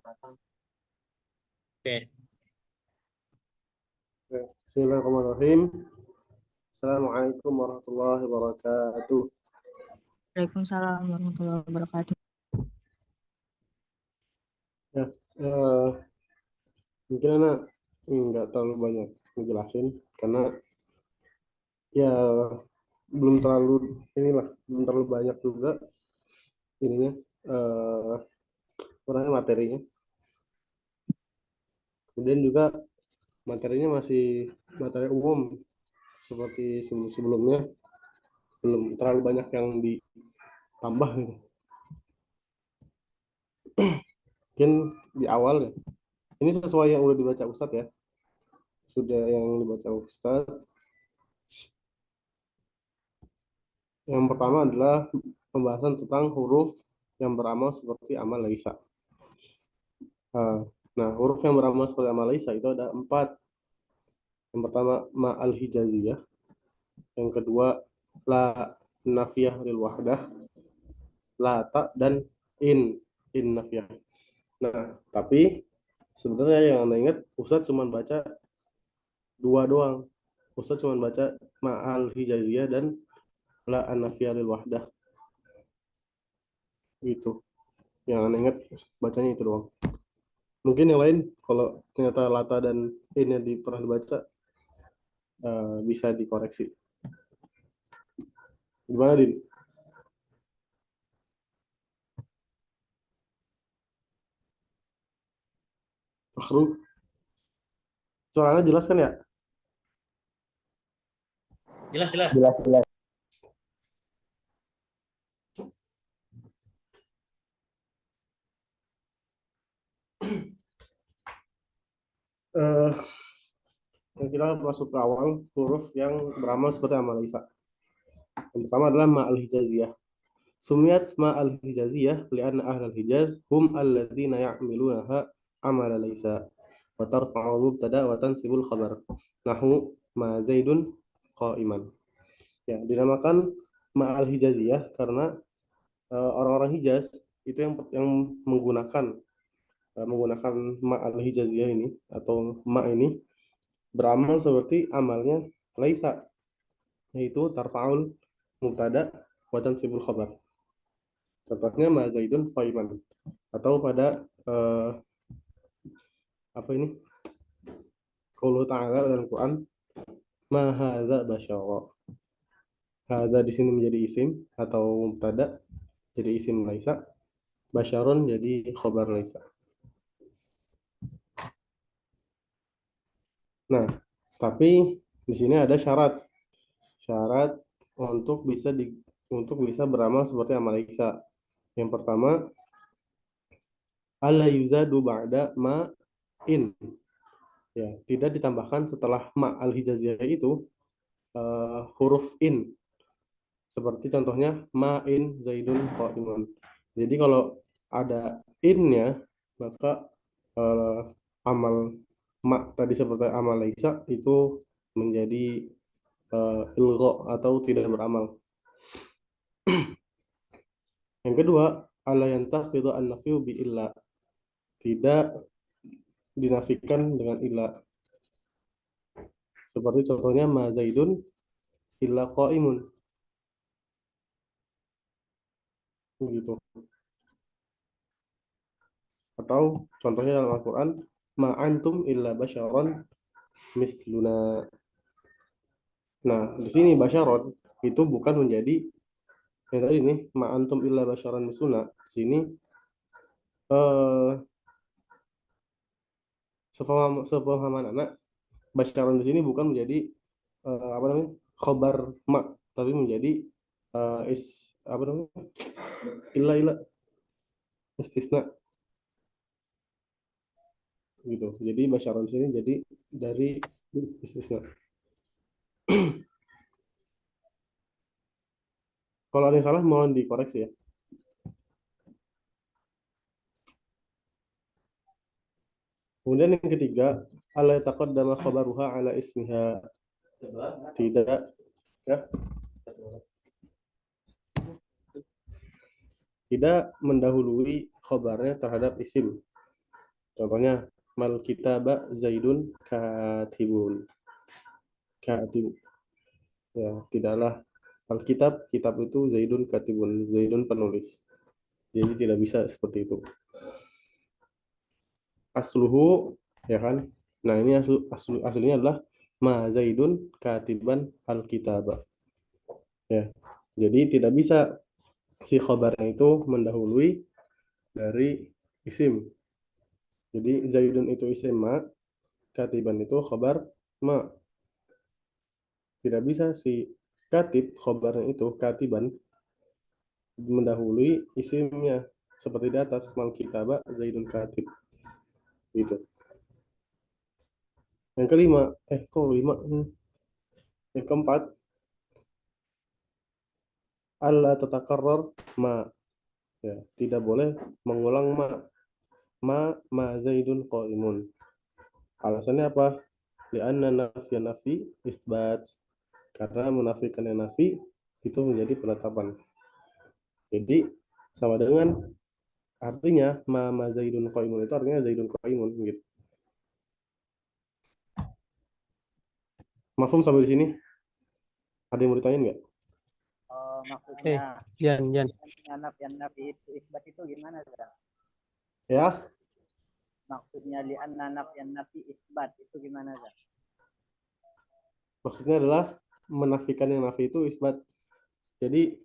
Oke. Bismillahirrahmanirrahim. Assalamualaikum warahmatullahi wabarakatuh. Waalaikumsalam warahmatullahi wabarakatuh. Ya, eh, mungkin anak nggak terlalu banyak menjelasin karena ya belum terlalu banyak juga ininya orangnya materinya. Kemudian juga materinya masih materi umum seperti sebelumnya, belum terlalu banyak yang ditambah gitu. Mungkin di awal ya. Ini sesuai yang udah dibaca Ustadz ya. Sudah yang dibaca Ustadz. Yang pertama adalah pembahasan tentang huruf yang beramal seperti amal laisa. Nah, huruf yang beramal seperti amal laisa itu ada 4. Yang pertama ma al hijaziyah, yang kedua la nafiyah lil wahdah, la ta dan in nafiyah. Nah, tapi sebenarnya yang anda ingat Ustadz cuma baca 2 doang. Ustadz cuma baca ma al hijaziyah dan la nafiyah lil wahdah gitu. Yang anda ingat bacanya itu doang. Mungkin yang lain kalau ternyata lata dan ini pernah dibaca bisa dikoreksi. Gimana, Din? Fakhrul, suaranya jelas kan ya? Jelas, jelas. Jelas. Eh, kita masuk ke awal huruf yang beramal seperti amal isa. Yang pertama adalah ma al hijaziyah. Sumiyat ma al hijaziyah li'anna ahlal hijaz hum alladzina ya'milunaha amal laysa wa tarfa'u mubtada wa tansibul khabar. Nahu ma zaidun qa'iman. Ya, dinamakan ma al hijaziyah karena orang-orang Hijaz itu yang menggunakan ma al hijaziyah ini atau ma ini beramal seperti amalnya laisa, yaitu tarfa'ul mubtada wa tansibul khabar. Contohnya ma zaidun qaiman, atau pada apa ini? Qaulu ta'ala dalam Quran, ma hadza basyara. Hadza di sini menjadi isim atau mubtada, jadi isim laisa. Basyarun jadi khabar laisa. Nah, tapi di sini ada syarat. Syarat untuk bisa beramal seperti amal laisa. Yang pertama, alla yuzadu ba'da ma in. Ya, tidak ditambahkan setelah ma al hijaziyah itu huruf in. Seperti contohnya ma in zaidun qaimun. Jadi kalau ada in-nya, maka eh, amal ma tadi seperti amal laisa itu menjadi ilgha atau tidak beramal. Yang kedua, alla yantaqidu an-nafyu bi illa. Tidak dinafikan dengan illa. Seperti contohnya ma zaidun illa qaimun. Begitu. Atau contohnya dalam Al-Qur'an, ma antum illa basyaron misluna. Nah, di sini basyaron itu bukan menjadi yang tadi nih, ma antum illa basyaron misluna. Di sini eh sepemahaman anak, basyaron di sini bukan menjadi apa namanya? Khobar ma, tapi menjadi apa namanya? Illa istisna gitu. Jadi basyaron di sini jadi dari istisna. Kalau ada yang salah mohon dikoreksi ya. Kemudian yang ketiga, ala taqaddama khabaruha ala ismiha. Tidak ya, tidak mendahului khabarnya terhadap isim. Contohnya, mal kitaba Zaidun katibun. Katib. Ya, tidaklah Alkitab, kitab itu Zaidun katibun, Zaidun penulis. Jadi tidak bisa seperti itu. Asluhu, ya kan? Nah, ini aslinya adalah ma Zaidun katiban alkitaba. Ya. Jadi tidak bisa si khobarnya itu mendahului dari isim. Jadi Zaidun itu isim ma, katiban itu khobar ma. Tidak bisa si katib khobarnya itu katiban mendahului isimnya seperti di atas mal kitaba Zaidun katib gitu. Yang kelima, kok lima? Yang keempat, alla tatakarrar ma. Ya, tidak boleh mengulang ma. Ma Zaidun qaimun. Alasannya apa? Lianna nafi nafi isbat. Karena menafikan yang nafi itu menjadi penetapan. Jadi sama dengan artinya ma Zaidun qaimun itu artinya Zaidun qaimun gitu. Mafhum sampai di sini? Ada yang mau ditanyain nggak? Maksudnya Jan. nafi itu isbat itu gimana, Zak? Ya, Maksudnya li'anna nafi isbat itu gimana, Zak? maksudnya adalah menafikan yang nafi itu isbat. Jadi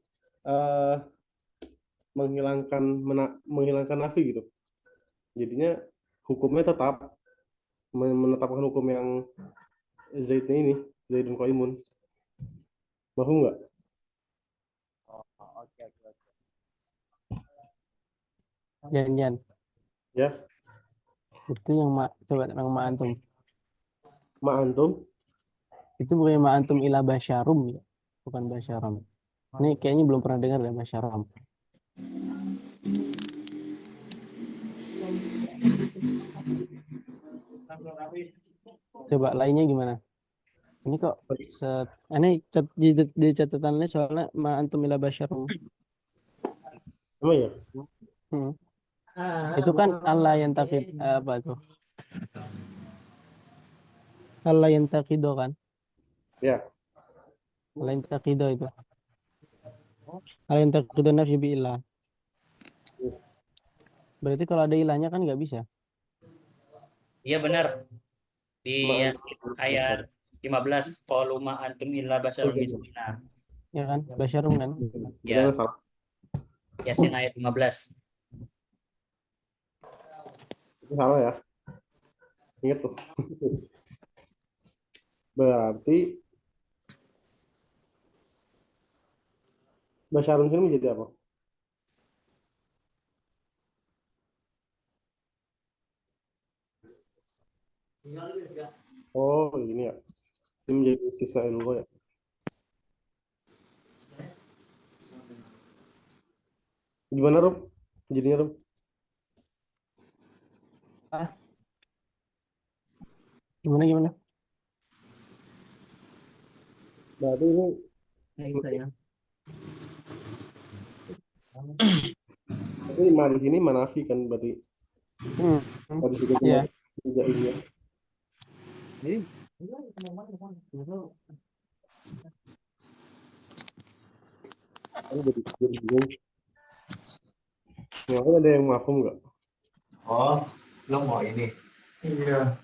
menghilangkan nafi gitu. Jadinya hukumnya tetap menetapkan hukum yang Zaidnya ini, Zaidun qaimun. Paham nggak? Oke. Jan. Ya, Itu yang coba yang ma antum. ma antum. Itu bukan ma antum ila basyarum ya. Bukan basyaram. Ini kayaknya belum pernah dengar ya basyaram. Coba lainnya gimana? Ini kok ini di catatannya soalnya ma antum ila basyarum. Emang ya? Hmm. Itu kan Allah yang takid apa tuh? Allah yang takido kan? Ya, Allah yang takido itu. Allah yang takido nafsi bi ilah. Berarti kalau ada ilahnya kan nggak bisa. Iya benar. Di ma antum ayat 15 qalu ma antum illa basyarun Oke. misluna. Ya kan? Basyarum kan? Jangan Ya, salah. Yasin ayat 15. Itu salah ya. Ingat tuh. Berarti Basyarun sini menjadi apa? Oh, ini ya. Ini menjadi sisa ilmu ya. Gimana, Rum? Jadinya, Rum? Gimana? Berarti ini berarti ma di sini manafi kan berarti. Tadi juga Iya. jaiznya. Ini jadi bingung. Makanya ada yang mafhum nggak? Oh, lo mau ini? Iya.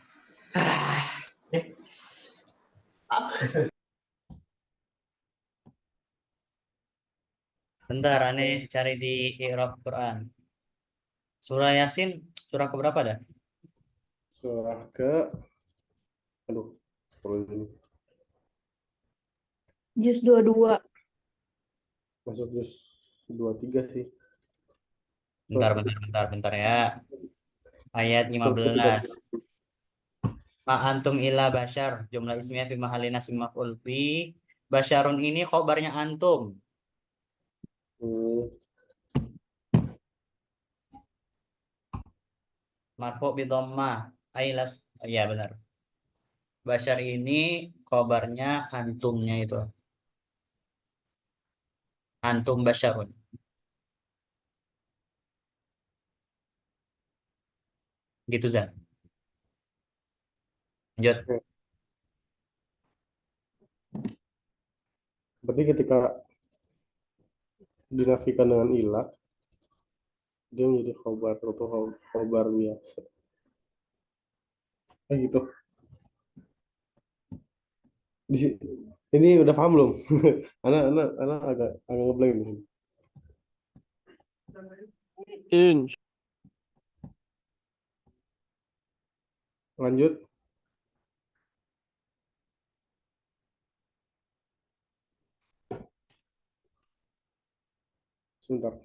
Bentar, aneh cari di i'rab Quran. Surah Yasin, surah keberapa dah? Surah ke, aduh, scroll dulu. Juz 22. Masuk juz 23 sih. Bentar ya. Ayat Surah 15. Ma antum illa basyar, jumlah ismiyah fi mahalli nasbi maf'ul bi. Basyarun ini khobarnya antum. Marfu bi dhammah. Ailas, ya benar. Basyar ini khobarnya antumnya itu. Antum basyarun. Gitu Zan. Lanjut. Berarti ketika dinafikan dengan ilah, dia menjadi khobar atau khobar biasa. Gitu. Ini udah paham belum? anak agak ngeblank di sini. In. Lanjut. Sebentar.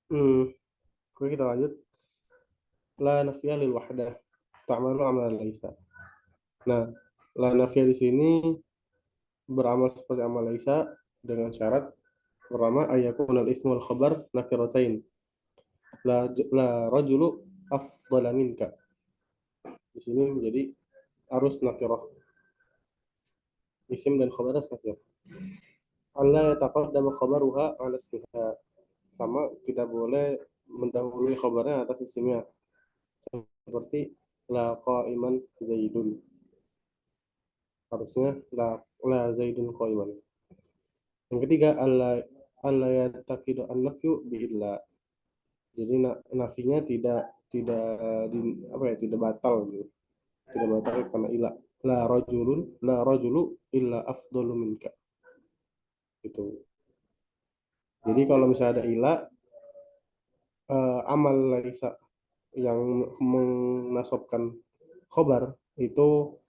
Oke, kita lanjut. La nafiya lil wahdah. Ta'malu amal laisa. Nah, la nafiya di sini beramal seperti amal laisa dengan syarat pertama ayakun al ismu wal khabar nakiratain. La rajulu afdala minka. Di sini menjadi harus nakirah. Isim dan khabar harus nakirah. Allah yataqaddama khabaruha ala ismiha. Sama tidak boleh mendahului khabarnya atas isimnya. Seperti la qa'iman zaidun. Harusnya la zaidun qa'iman. Yang ketiga alla yataqidu an-nafyu bi illa. Jadi nafinya tidak apa ya, tidak batal gitu. Tidak batal karena ilah. La rajulu illa afdalu minka. Gitu. Jadi kalau misalnya ada ilah, amal laisa yang menasabkan khobar itu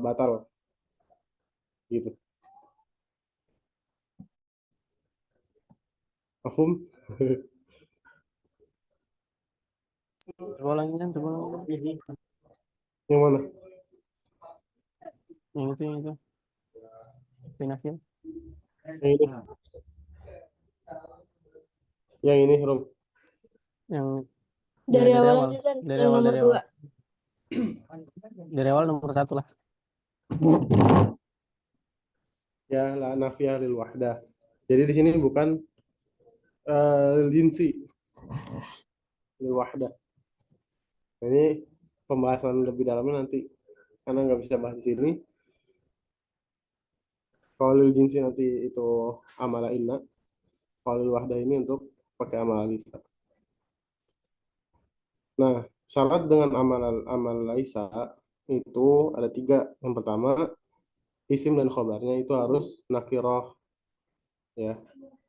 batal gitu. Mafhum? Coba lagi kan, coba lagi. Yang mana? Yang itu. Pinafil. Yang ini. Yang ini, Rom. Yang Dari awal awal. aja, Zan. Dari Yang awal, nomor dari 2. awal. Dari awal nomor 1 lah. Ya, la nafiyah lil wahdah. Jadi di sini bukan jinsi lil wahdah. Ini pembahasan lebih dalamnya nanti karena nggak bisa bahas di sini. Kalau lil jinsi nanti itu amala inna. Kalau lil wahdah ini untuk pakai amala lisa. Nah, syarat dengan amal laisa itu ada 3. Yang pertama, isim dan khobarnya itu harus nakiroh, ya.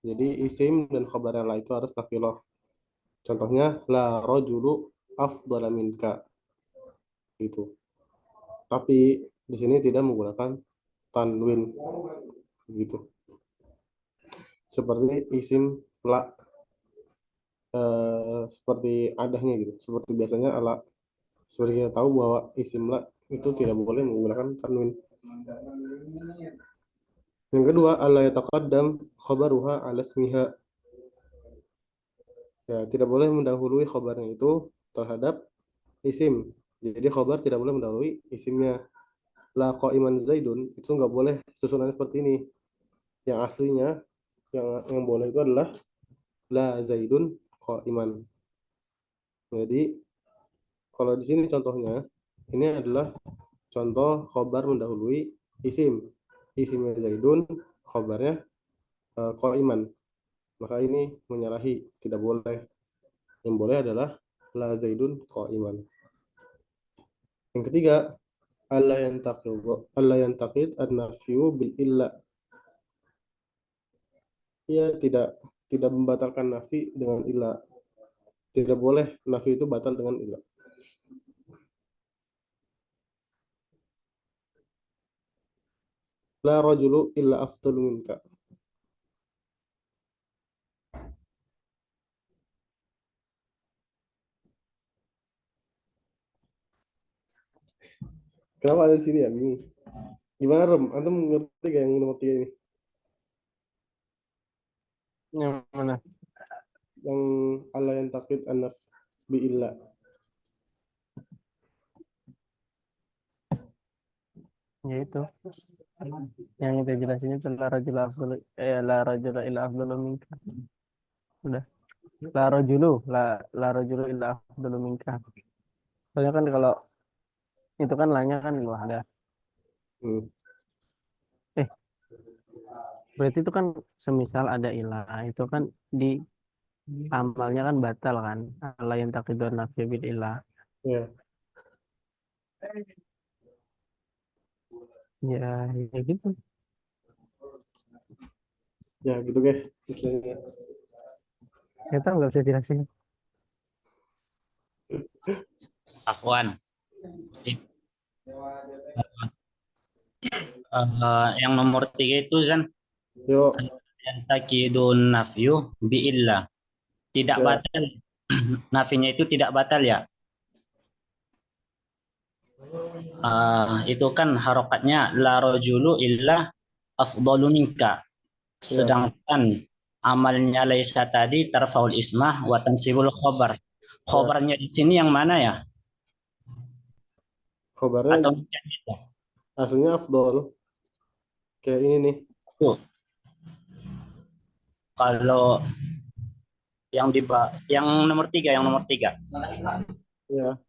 Jadi isim dan khobar yang lain itu harus nakiroh. Contohnya la rojulu afdala minka gitu. Tapi di sini tidak menggunakan tanwin gitu. Seperti isim la, seperti adanya gitu. Seperti biasanya ala. Seperti kita tahu bahwa isim la itu tidak boleh menggunakan tanwin. Yang kedua, alla yataqaddam khabaruha ala ismiha. Ya, tidak boleh mendahului khabarnya itu terhadap isim. Jadi khabar tidak boleh mendahului isimnya. La qa'iman zaidun itu nggak boleh susunan seperti ini. Yang aslinya yang boleh itu adalah la zaidun qa'iman. Jadi kalau di sini contohnya ini adalah contoh khabar mendahului isim. Isimnya zaidun, khabarnya qa'iman. Maka ini menyalahi, tidak boleh. Yang boleh adalah la zaidun qa'iman. Yang ketiga, alla yantaqid an-nafyu bil illa. Ia tidak membatalkan nafi dengan illa. Tidak boleh nafi itu batal dengan illa. La rajulu illa afdalu minka. Kenapa ada di sini ya? Bingung. Gimana Rom? Antum ngerti gak yang nomor 3 ini? Yang mana? Yang Allah yang takid anas bi illa. Ya itu. Yang kita jelasin itu la rajula afdalu la rajula illa afdalu minka. Udah. La rajulu illa afdalu minka. Soalnya kan kalau itu kan lanya kan ada. Hmm. Berarti itu kan semisal ada ilah itu kan di amalnya kan batal kan. Allah yang takidun nafya bil ilah. Ya, Ya gitu. ya gitu guys. Istilahnya. Kita nggak bisa jelasin. Afwan. Yang nomor 3 itu Zan, Yuk, yang takidun nafyu biillah. Tidak ya. batal. Nafinya itu tidak batal ya. Itu kan harokatnya la rajulu illa afdalu minka. Sedangkan amalnya laisa tadi tarfaul ismah wa tansibul khobar. Khobarnya di sini yang mana ya? Khobarnya Atau aslinya afdol. Kayak ini nih. tuh, kalau yang nomor 3, yang nomor 3. Ya,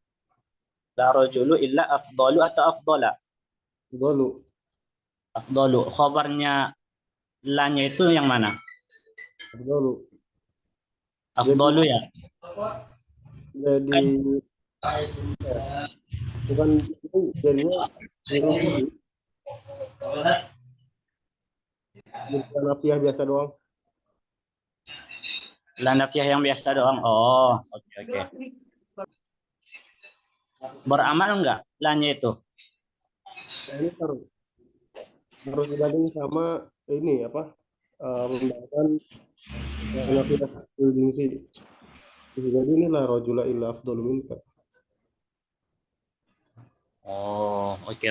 La rajulu illa afdalu atau afdala? dulu. Afdalu. Khobarnya lanya itu yang mana? Dulu. Afdalu ya. Jadi bukan itu jadinya ilusi sih. Bukan nafiah biasa doang. La nafiyah yang biasa doang. Oh, oke. Beramal enggak lanya itu? Nah, ini harus dibanding sama ini apa? Pembahasan nafiah jinsi. Jadi ini lah rajula illa afdalu minka. Oh, oke.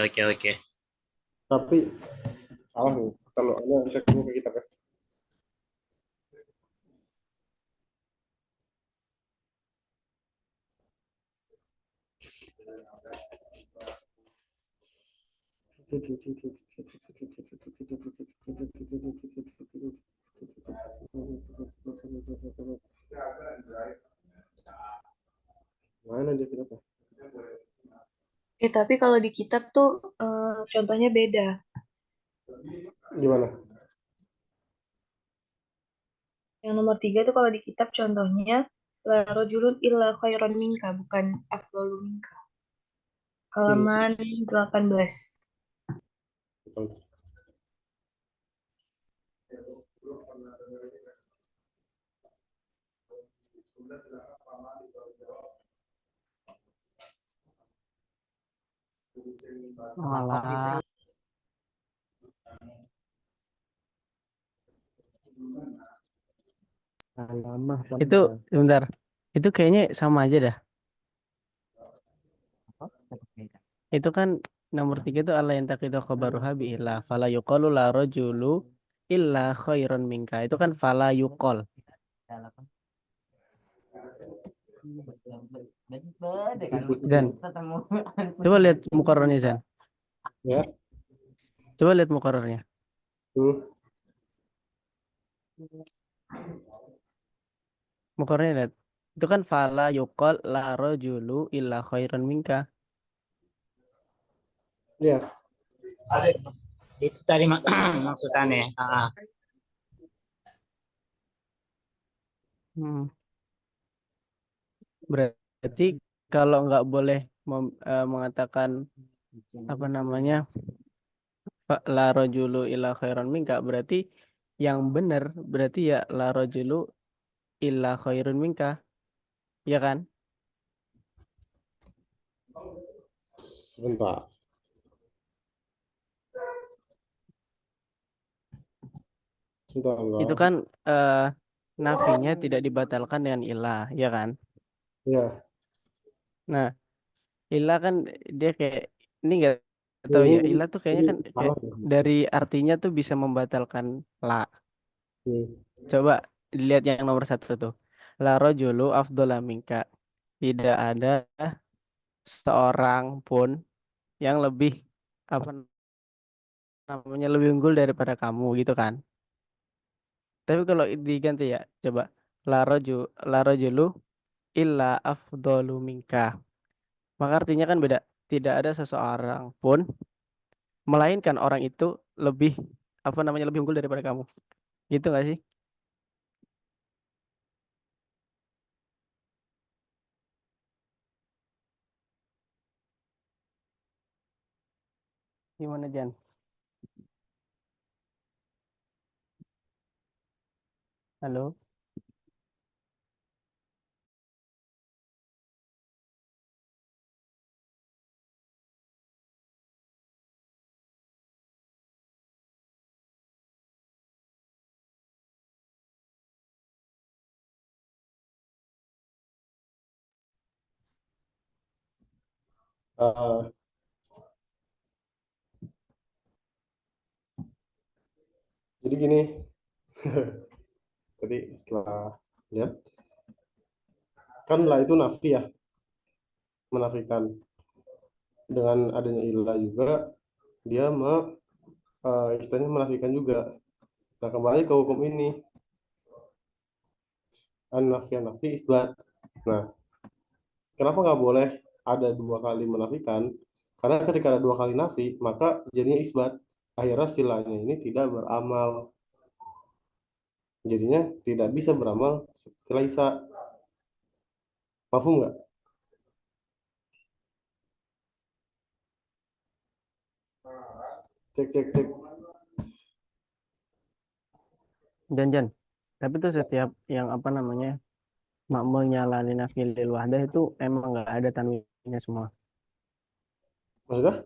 Tapi salah nih. Kalau Anda cek dulu ke kitab ya. Mana dia kitabnya? Tapi kalau di kitab tuh contohnya beda. Gimana? Yang nomor 3 tuh kalau di kitab contohnya la rajulun illa khairon minka, bukan afdalu minka. Halaman 18. Alah. Itu sebentar. Itu kayaknya sama aja dah. Itu kan nomor 3 itu Allah yang taqidu khabaruha bi illah. Fala yuqalu la rajulu illa khairon minka. Itu kan fala yuqal. Dan coba lihat mukarrarnya Zan. Ya. Coba lihat mukarrarnya. Mukarrarnya lihat. Itu kan fala yuqal la rajulu illa khairon minka. Iya. Itu tadi maksudnya. Berarti kalau nggak boleh mengatakan apa namanya la rajulu illa khairon minka, berarti yang benar berarti ya la rajulu illa khairun minka, ya kan? Sebentar. Itu kan nafinya tidak dibatalkan dengan ilah, ya kan? Ya. Nah, ilah kan dia kayak ini nggak tahu ya. Ini, Ilah tuh kayaknya kan salah ya. dari artinya tuh bisa membatalkan la. Hmm. Coba lihat yang nomor satu tuh. La rojulu afdola minka. Tidak ada seorang pun yang lebih apa namanya lebih unggul daripada kamu gitu kan. Tapi kalau diganti ya, coba la rojulu illa afdolu minka. Maka artinya kan beda. Tidak ada seseorang pun melainkan orang itu lebih apa namanya lebih unggul daripada kamu. Gitu nggak sih? Gimana Jan? Halo? Eh, jadi gini, tadi setelah lihat kan lah itu nafi ya, menafikan. Dengan adanya ilah juga dia istilahnya menafikan juga. Nah, kembali ke hukum ini, an-nafi nafi isbat. Nah, kenapa nggak boleh ada dua kali menafikan? Karena ketika ada dua kali nafi, maka jadinya isbat. Akhirnya silanya ini tidak beramal. Jadinya tidak bisa beramal setelah Isa. Paham nggak? Cek, cek, cek. Jan. Tapi tuh setiap yang apa namanya makmulnya lalina filil wahdah itu emang nggak ada tanwinnya semua. Maksudnya?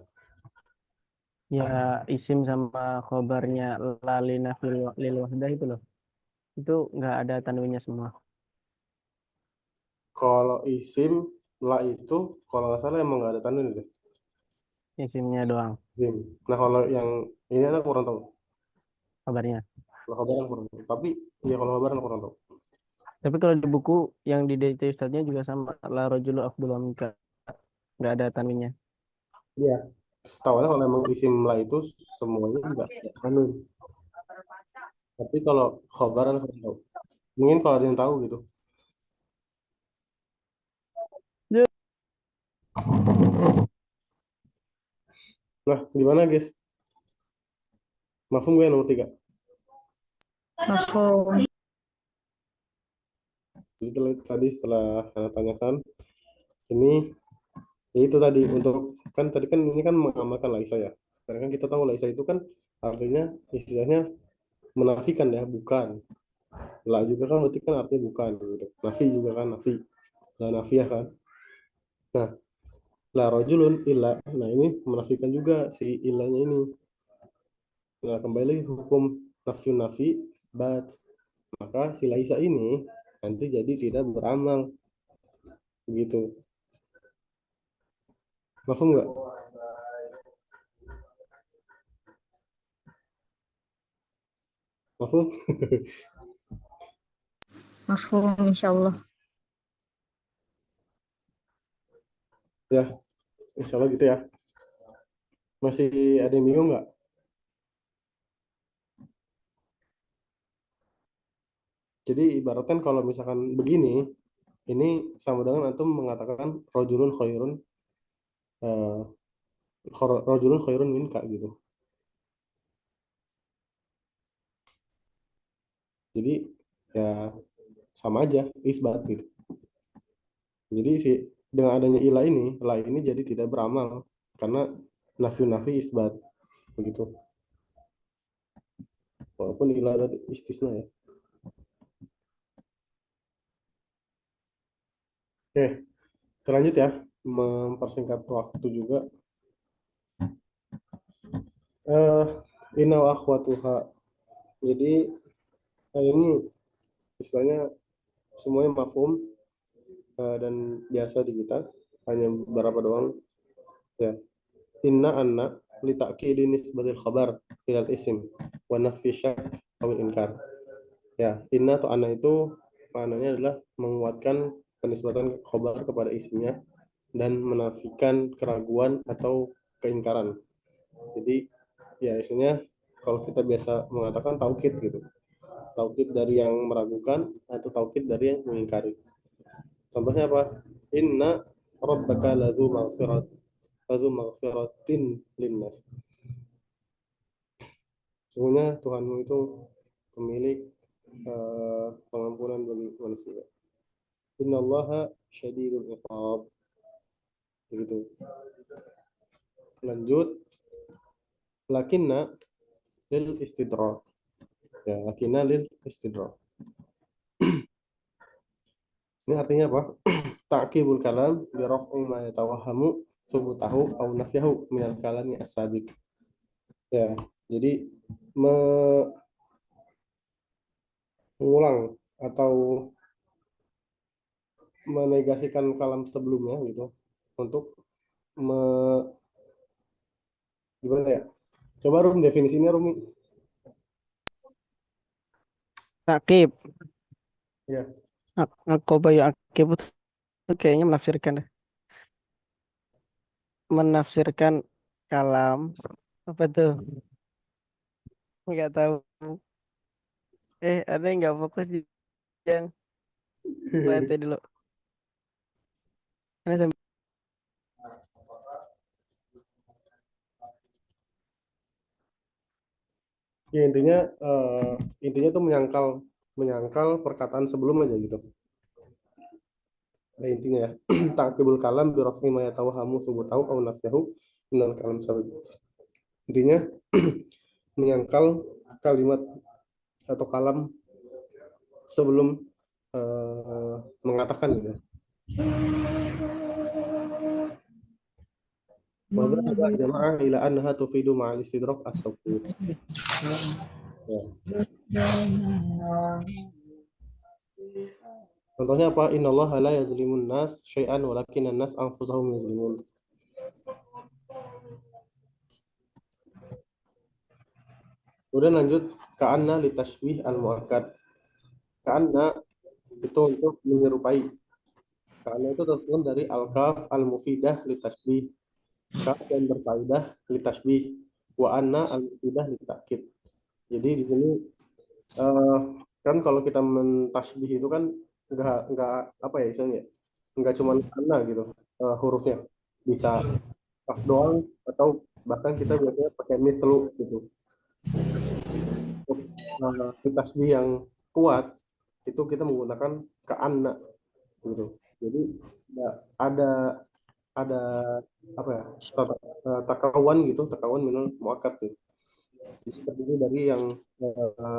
Ya isim sama khobarnya lalina filil wahdah itu loh. Itu nggak ada tanwinnya semua. Kalau isim, la itu, kalau nggak salah emang nggak ada tanwin deh. Isimnya doang Isim. Nah, kalau yang ini aku kurang tahu. kabarnya. Kalau kabar aku kurang tahu. Tapi, ya kalau kabar aku kurang tahu. Tapi kalau di buku yang di DT Ustadznya juga sama la rojulu afdulu minka. Nggak ada tanwinnya. Iya. Setahu kalau emang isim la itu semuanya nggak ada tanwin. Tapi kalau khabar aku kurang tahu. Mungkin kalau ada yang tahu gitu. Ya. Nah, gimana guys? Mafhum gue nomor 3. Mafhum. Jadi tadi setelah saya tanyakan, ini ya itu tadi untuk kan tadi kan ini kan mengamalkan Laisa ya. Sekarang kan kita tahu Laisa itu kan artinya istilahnya menafikan ya, bukan. La juga kan berarti kan artinya bukan gitu. Nafi juga kan nafi. La nafiyah kan. Nah, la rojulun illa. Nah, ini menafikan juga si ilahnya ini. Nah, kembali lagi hukum nafiyun nafi bat. Maka si Laisa ini nanti jadi tidak beramal begitu. Mafhum nggak? Mafhum? Mafhum insyaallah. Ya, insya Allah gitu ya. Masih ada yang bingung nggak? Jadi ibaratkan kalau misalkan begini, ini sama dengan antum mengatakan rojulun khairun, eh, rojulun khairun minka gitu. Jadi ya sama aja, isbat gitu. Jadi si dengan adanya ilah ini jadi tidak beramal karena nafi isbat begitu. Walaupun ilah tadi istisna ya. Oke, terlanjut ya, mempersingkat waktu juga. Eh, Inna wa akhwatuha. Jadi ini istilahnya semuanya mafhum dan biasa di kita hanya beberapa doang ya. inna anna li ta'kidi nisbatil khabar ilal isim wa nafyi syak awil inkar. Ya, inna atau anna itu maknanya adalah menguatkan penisbatan khabar kepada isimnya dan menafikan keraguan atau keingkaran. Jadi ya isinya kalau kita biasa mengatakan taukid gitu. Taukid dari yang meragukan atau taukid dari yang mengingkari. Contohnya apa? Inna rabbaka ladzu maghfiratin linnas. Sesungguhnya Tuhanmu itu pemilik pengampunan bagi manusia. Innallaha syadidul iqab. Begitu. Lanjut. Lakinna lil istidrak. Ya, lakinna lil istidrak. Ini artinya apa? Ta'qibul kalam bi raf'i ma yatawahhamu subutahu aw nafyahu minal kalami as-sabiq. Ya, jadi mengulang atau menegasikan kalam sebelumnya gitu untuk gimana ya? Coba Rum definisinya Rumi. Akib. Ya. Aku bayu akib itu kayaknya menafsirkan kalam apa tuh? Nggak tahu. Ada yang nggak fokus di yang PAT dulu. Ini sambil Ya intinya tuh menyangkal perkataan sebelum aja gitu. Nah, intinya ya. Ta'qibul kalam bi raf'i ma yatawahhamu subutahu aw nafyahu minal kalam sabiq. Intinya menyangkal kalimat atau kalam sebelum mengatakan gitu. Maka ada jamaah ila annaha tufidu ma'al istidrak at-tawqid. Ya. Contohnya apa? Innallaha la yazlimun nas syai'an walakinan nas anfusahum yazlimun. Kemudian lanjut ka'anna li tashbih al-mu'akkad. Ka'anna itu untuk menyerupai. Ka'anna itu tersusun dari al-kaf al-mufidah li tashbih. Kaf yang berfaedah li tashbih. Wa anna al-mufidah li ta'kid. Jadi di sini kan kalau kita mentasbih itu kan enggak apa ya istilahnya? Enggak cuma ka'anna gitu hurufnya. Bisa kaf doang atau bahkan kita biasanya pakai mithlu gitu. Tasbih yang kuat itu kita menggunakan ka'anna gitu. Jadi ada ada apa ya takawan gitu, takawan minal muakkad gitu. Jadi terdiri dari yang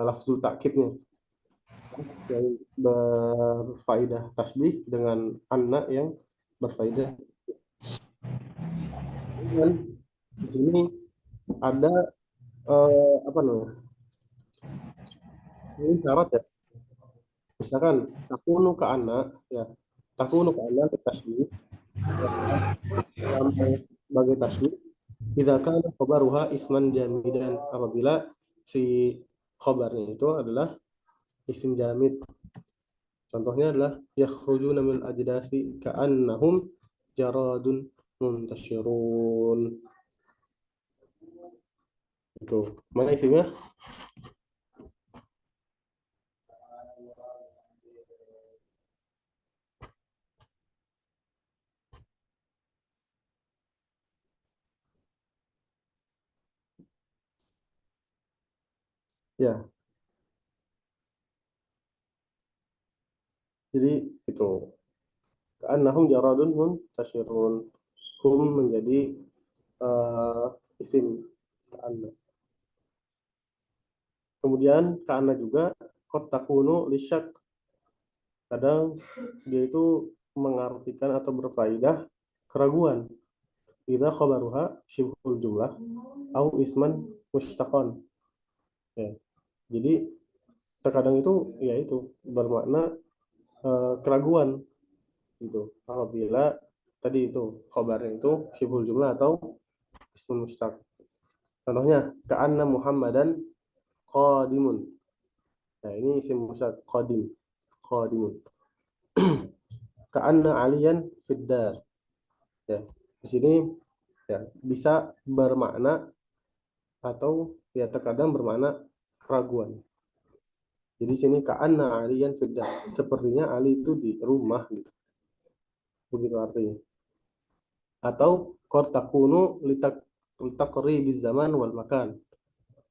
lafzul takkidnya yang berfaedah tasbih dengan anna yang berfaedah. Dan di sini ada apa namanya? Ini syarat ya. Misalkan takunu ka anak ya, takunu ka anak tasbih sebagai tasbih idza kana khabaruha isman jamidan, apabila si khabarnya itu adalah isim jamid. Contohnya adalah yakhrujuna min ajdasi ka'annahum jaradun muntashirun. Itu mana isimnya? Ya, jadi itu ka'annahum jaradun muntashirun. Hum menjadi isim ka'anna. Kemudian ka'anna juga qad takunu lisyak. Kadang dia itu mengartikan atau berfaedah keraguan. Idza khabaruha syibhul jumlah au isman mushtaqan. Ya. Jadi terkadang itu ya itu bermakna keraguan gitu. Apabila tadi itu khabarnya itu syibhul jumlah atau ismun mustaq. Contohnya ka'anna Muhammadan qadimun. Nah, ini isim mustaq qadim. Qadimun. Ka'anna Aliyan fiddar. Ya, di sini ya bisa bermakna atau ya terkadang bermakna keraguan. Jadi sini ka'anna Aliyan fiddar. Sepertinya Ali itu di rumah gitu. Begitu artinya. Atau qad takunu litaqribi zaman wal makan.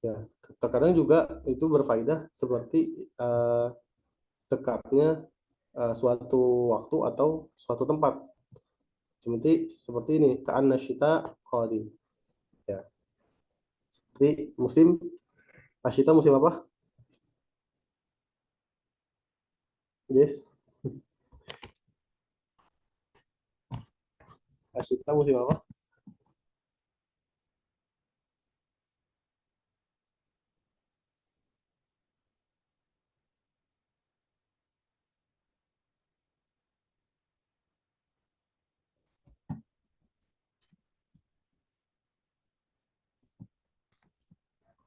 Ya, terkadang juga itu berfaedah seperti dekatnya suatu waktu atau suatu tempat. Seperti ini, ka'anna syita qadim. Ya, seperti musim asyita musim apa? Yes. Asyita musim apa?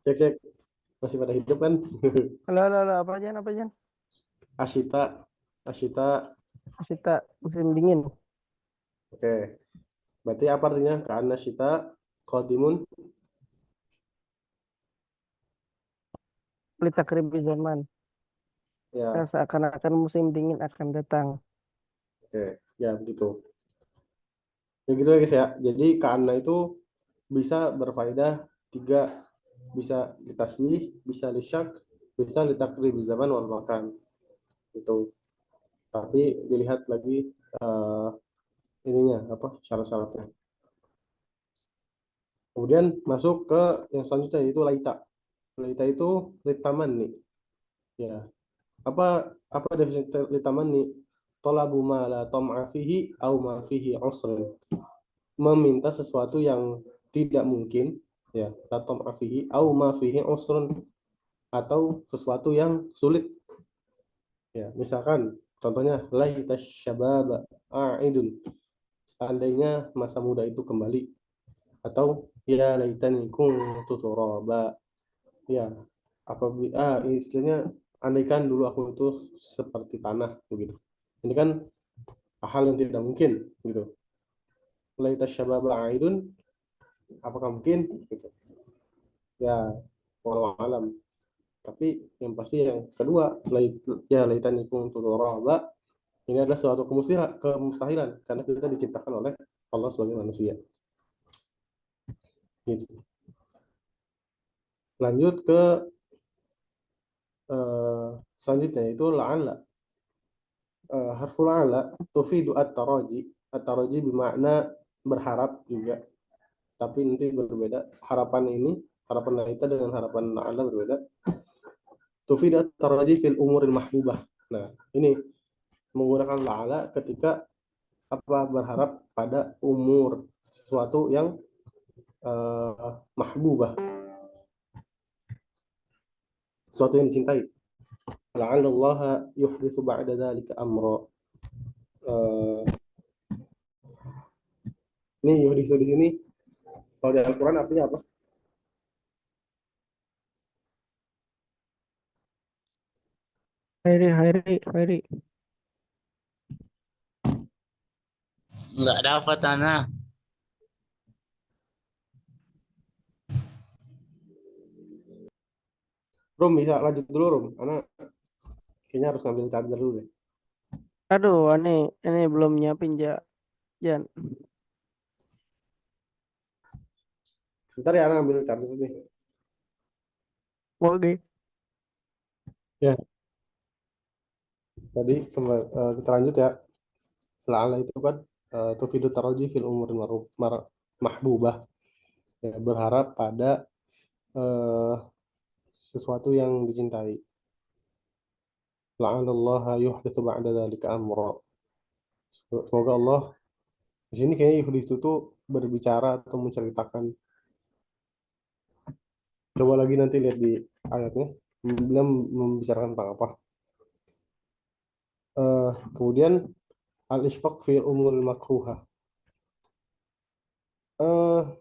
Cek. Masih pada hidup kan? Halo, apa aja, apa aja? Asyita. Kita musim dingin. Oke. Berarti apa artinya? Ka'anna syita qadimun. Litakribi zaman. Ya, Seakan-akan musim dingin akan datang. oke. Ya, begitu. Ya gitu ya guys ya. Jadi ka'anna itu bisa berfaedah tiga, bisa litasbih, bisa lisyak, bisa litakrib zaman wal makan. Itu. Tapi dilihat lagi ininya apa syarat-syaratnya. Kemudian masuk ke yang selanjutnya yaitu laita. Laita itu litaman nih. Ya. Apa definisi litaman nih? Talabu ma la tam'a fihi au ma fihi usrun. Meminta sesuatu yang tidak mungkin, ya, la tam'a fihi au ma fihi usrun, atau sesuatu yang sulit. Ya, misalkan contohnya laita syababa a'idun. Seandainya masa muda itu kembali, atau ya laitani kuntu turaba. Ya, apabila istilahnya andaikan dulu aku itu seperti tanah begitu. Ini kan hal yang tidak mungkin gitu. Laita syababa a'idun, apakah mungkin gitu. Ya, walau alam. Tapi yang pasti yang kedua, ya laitani kuntu turaba, ini adalah suatu kemustahilan karena kita diciptakan oleh Allah sebagai manusia. Gitu. Lanjut ke selanjutnya itu la'alla. Harful la'alla tufidu at-taraji. At-taraji bermakna berharap juga. Tapi nanti berbeda. Harapan laita dengan harapan la'alla berbeda. Tufidu at-taraji fil umuril mahbubah. Nah, ini menggunakan la'alla ketika berharap pada umur sesuatu yang mahbubah, sesuatu yang dicintai. La'allallaha yuhditsu ba'da dzalika amra. Ini yuhditsu di sini kalau di Al-Qur'an artinya apa? Hairi. Nggak dapat anak. Rum bisa lanjut dulu Rum. Anak kayaknya harus ngambil charger dulu deh. Aduh, ini belum nyiapin Jan. Sebentar ya anak ambil charger dulu nih. Oke. Ya, tadi kita lanjut ya. La'alla itu kan tufidu taraji fil umur mahbubah. Ya, berharap pada eh, sesuatu yang dicintai. La'allallaha yuhditsu ba'da dzalika amra. Semoga Allah di sini kayaknya yuhditsu itu berbicara atau menceritakan. Coba lagi nanti lihat di ayatnya. Beliau membicarakan tentang apa. Kemudian al-isfaq fi umur makruha.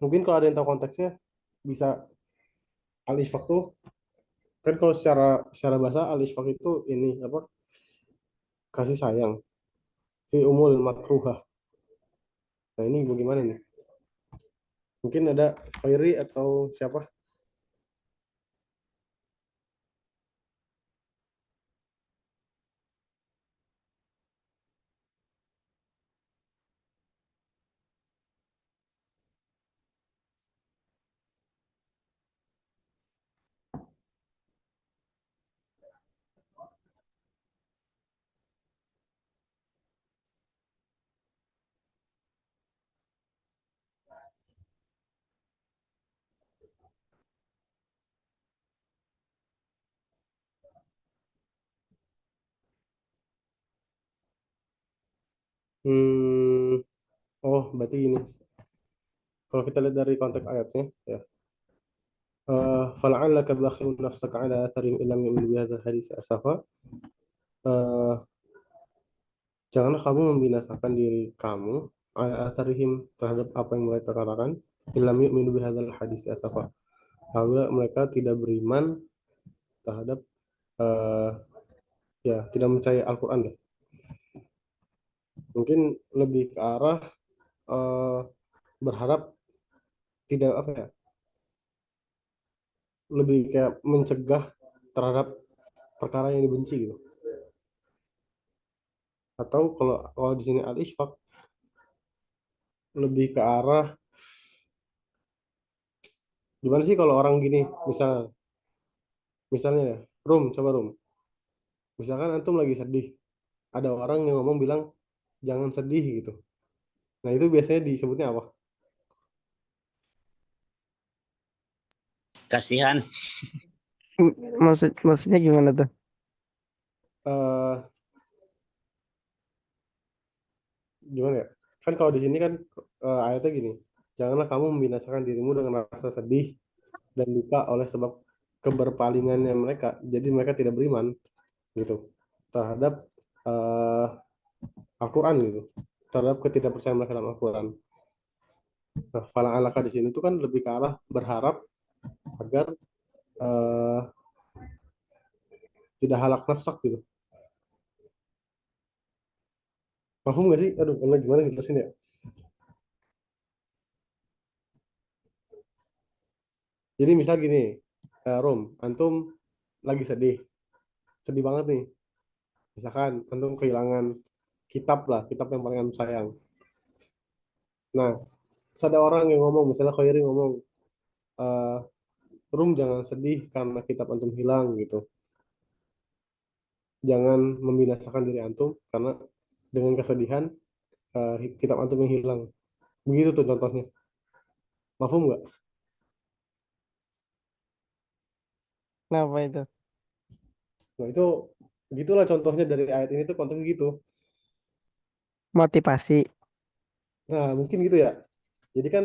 Mungkin kalau ada yang tahu konteksnya bisa al-isfaq tuh kan kalau secara bahasa al-isfaq itu ini apa? Kasih sayang. Fi umul makruhah. Nah, ini bagaimana nih? Mungkin ada Khairi atau siapa? Hmm, oh, berarti ini. Kalau kita lihat dari konteks ayatnya, ya. فَلَعَلَّكَ بَاخِعٌ نَفْسَكَ عَلَى آثَارِهِمْ إِنْ لَمْ يُؤْمِنُوا بِهَذَا الْحَدِيثِ أَسَفًا. Janganlah kamu membinasakan diri kamu ala atharihim terhadap apa yang mereka katakan illam yu'minu bihadzal hadis asafa. Apabila mereka tidak beriman terhadap eh, ya tidak percaya Al-Qur'an deh. Mungkin lebih ke arah eh, berharap tidak apa ya, lebih kayak mencegah terhadap perkara yang dibenci gitu. Atau kalau di sini al-isfaq lebih ke arah gimana sih kalau orang gini, misalnya ya, coba Rum. Misalkan antum lagi sedih, ada orang yang ngomong bilang jangan sedih gitu. Nah, itu biasanya disebutnya apa? Kasihan. Maksudnya gimana tuh? Eh Gimana ya? Kan kalau di sini kan ayatnya gini, janganlah kamu membinasakan dirimu dengan rasa sedih dan luka oleh sebab keberpalingannya mereka. Jadi mereka tidak beriman gitu terhadap eh, Al-Quran gitu, terhadap ketidakpercayaan mereka dalam Al-Quran. Nah, falang alaka di sini itu kan lebih ke arah berharap agar eh, tidak halak nafsak gitu. Paham nggak sih? Aduh, gimana gitu sini ya? Jadi misal gini, Rom, antum lagi sedih banget nih. Misalkan antum kehilangan kitab lah, kitab yang paling antum sayang. Nah, terus ada orang yang ngomong, misalnya Khairi ngomong, eh, Rum jangan sedih karena kitab antum hilang gitu. Jangan membinasakan diri antum karena dengan kesedihan kitab antum yang hilang. Begitu tuh contohnya. Mafhum nggak? Kenapa itu? Nah, itu gitulah contohnya dari ayat ini tuh konteksnya gitu. Motivasi. Nah, mungkin gitu ya. Jadi kan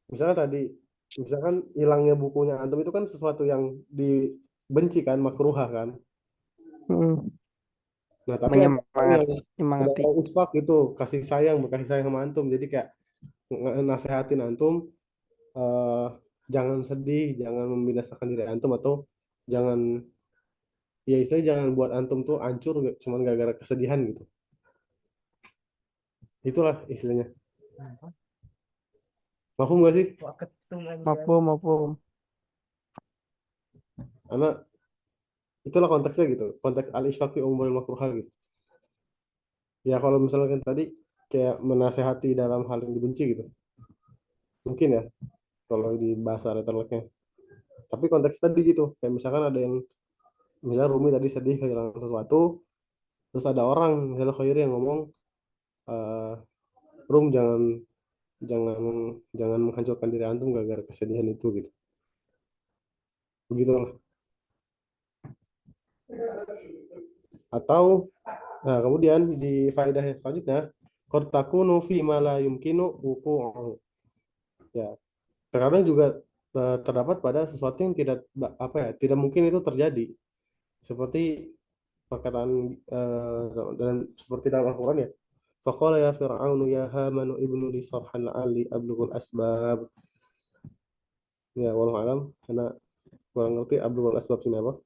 misalnya tadi, misalkan hilangnya bukunya antum itu kan sesuatu yang dibenci kan, makruhah kan. Hmm, Nah, tapi ada orang yang ada Menyemangati. orang isfak gitu, berkasih sayang sama antum. Jadi kayak nasehatin antum, eh, jangan sedih, jangan membinasakan diri antum atau jangan, ya istilahnya jangan buat antum tuh hancur cuman gara-gara kesedihan gitu. Itulah istilahnya. Mafhum gak sih? Mafhum, mafhum. Karena itulah konteksnya gitu. Konteks al-isfaq fi umumil makruhah gitu. Ya kalau misalkan tadi kayak menasehati dalam hal yang dibenci gitu. Mungkin ya kalau di bahasa letterleknya. Tapi konteks tadi gitu. Kayak misalkan ada yang misalnya Rumi tadi sedih kehilangan sesuatu, terus ada orang misalnya Khairi yang ngomong, eh, Rum jangan jangan menghancurkan diri antum gara-gara kesedihan itu gitu. Begitulah. Atau nah kemudian di faedah yang selanjutnya qad takunu fi ma la yumkinu wuqu'uhu. Ya, terkadang juga terdapat pada sesuatu yang tidak apa ya, tidak mungkin itu terjadi. Seperti perkataan dan seperti dalam Al-Qur'an ya. Faqala ya Fir'aun ya Hamanu ibnu li sarhan la'alli ablughul asbab. Ya, wallahu alam, karena kurang ngerti ablughul asbab sini apa.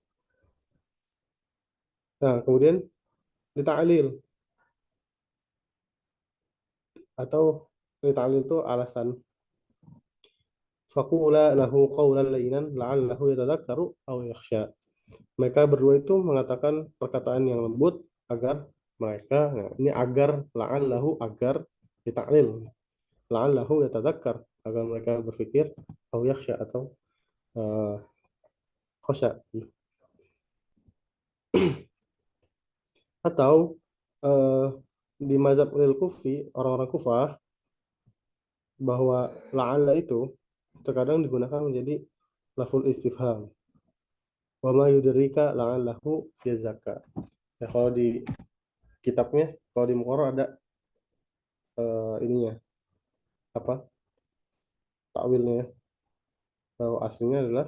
Nah, kemudian dita'lil atau dita'lil itu alasan. Faqula lahu qawlan layyinan la'allahu yatadzakkaru aw yakhsha. Mereka berdua itu mengatakan perkataan yang lembut agar mereka, nah, ini agar la'allahu, agar dita'lil. La'allahu yatadzakkar, agar mereka berpikir, aw yakhsha, atau uh, khosya. Atau uh, di mazhab ulil kufi, orang-orang Kufah, bahwa la'alla itu terkadang digunakan menjadi laful istifham. Wa ma yudrika la'allahu yazakka. Ya, kalau di kitabnya, kalau di Muqarrar ada ininya, apa, takwilnya ya. Bahwa aslinya adalah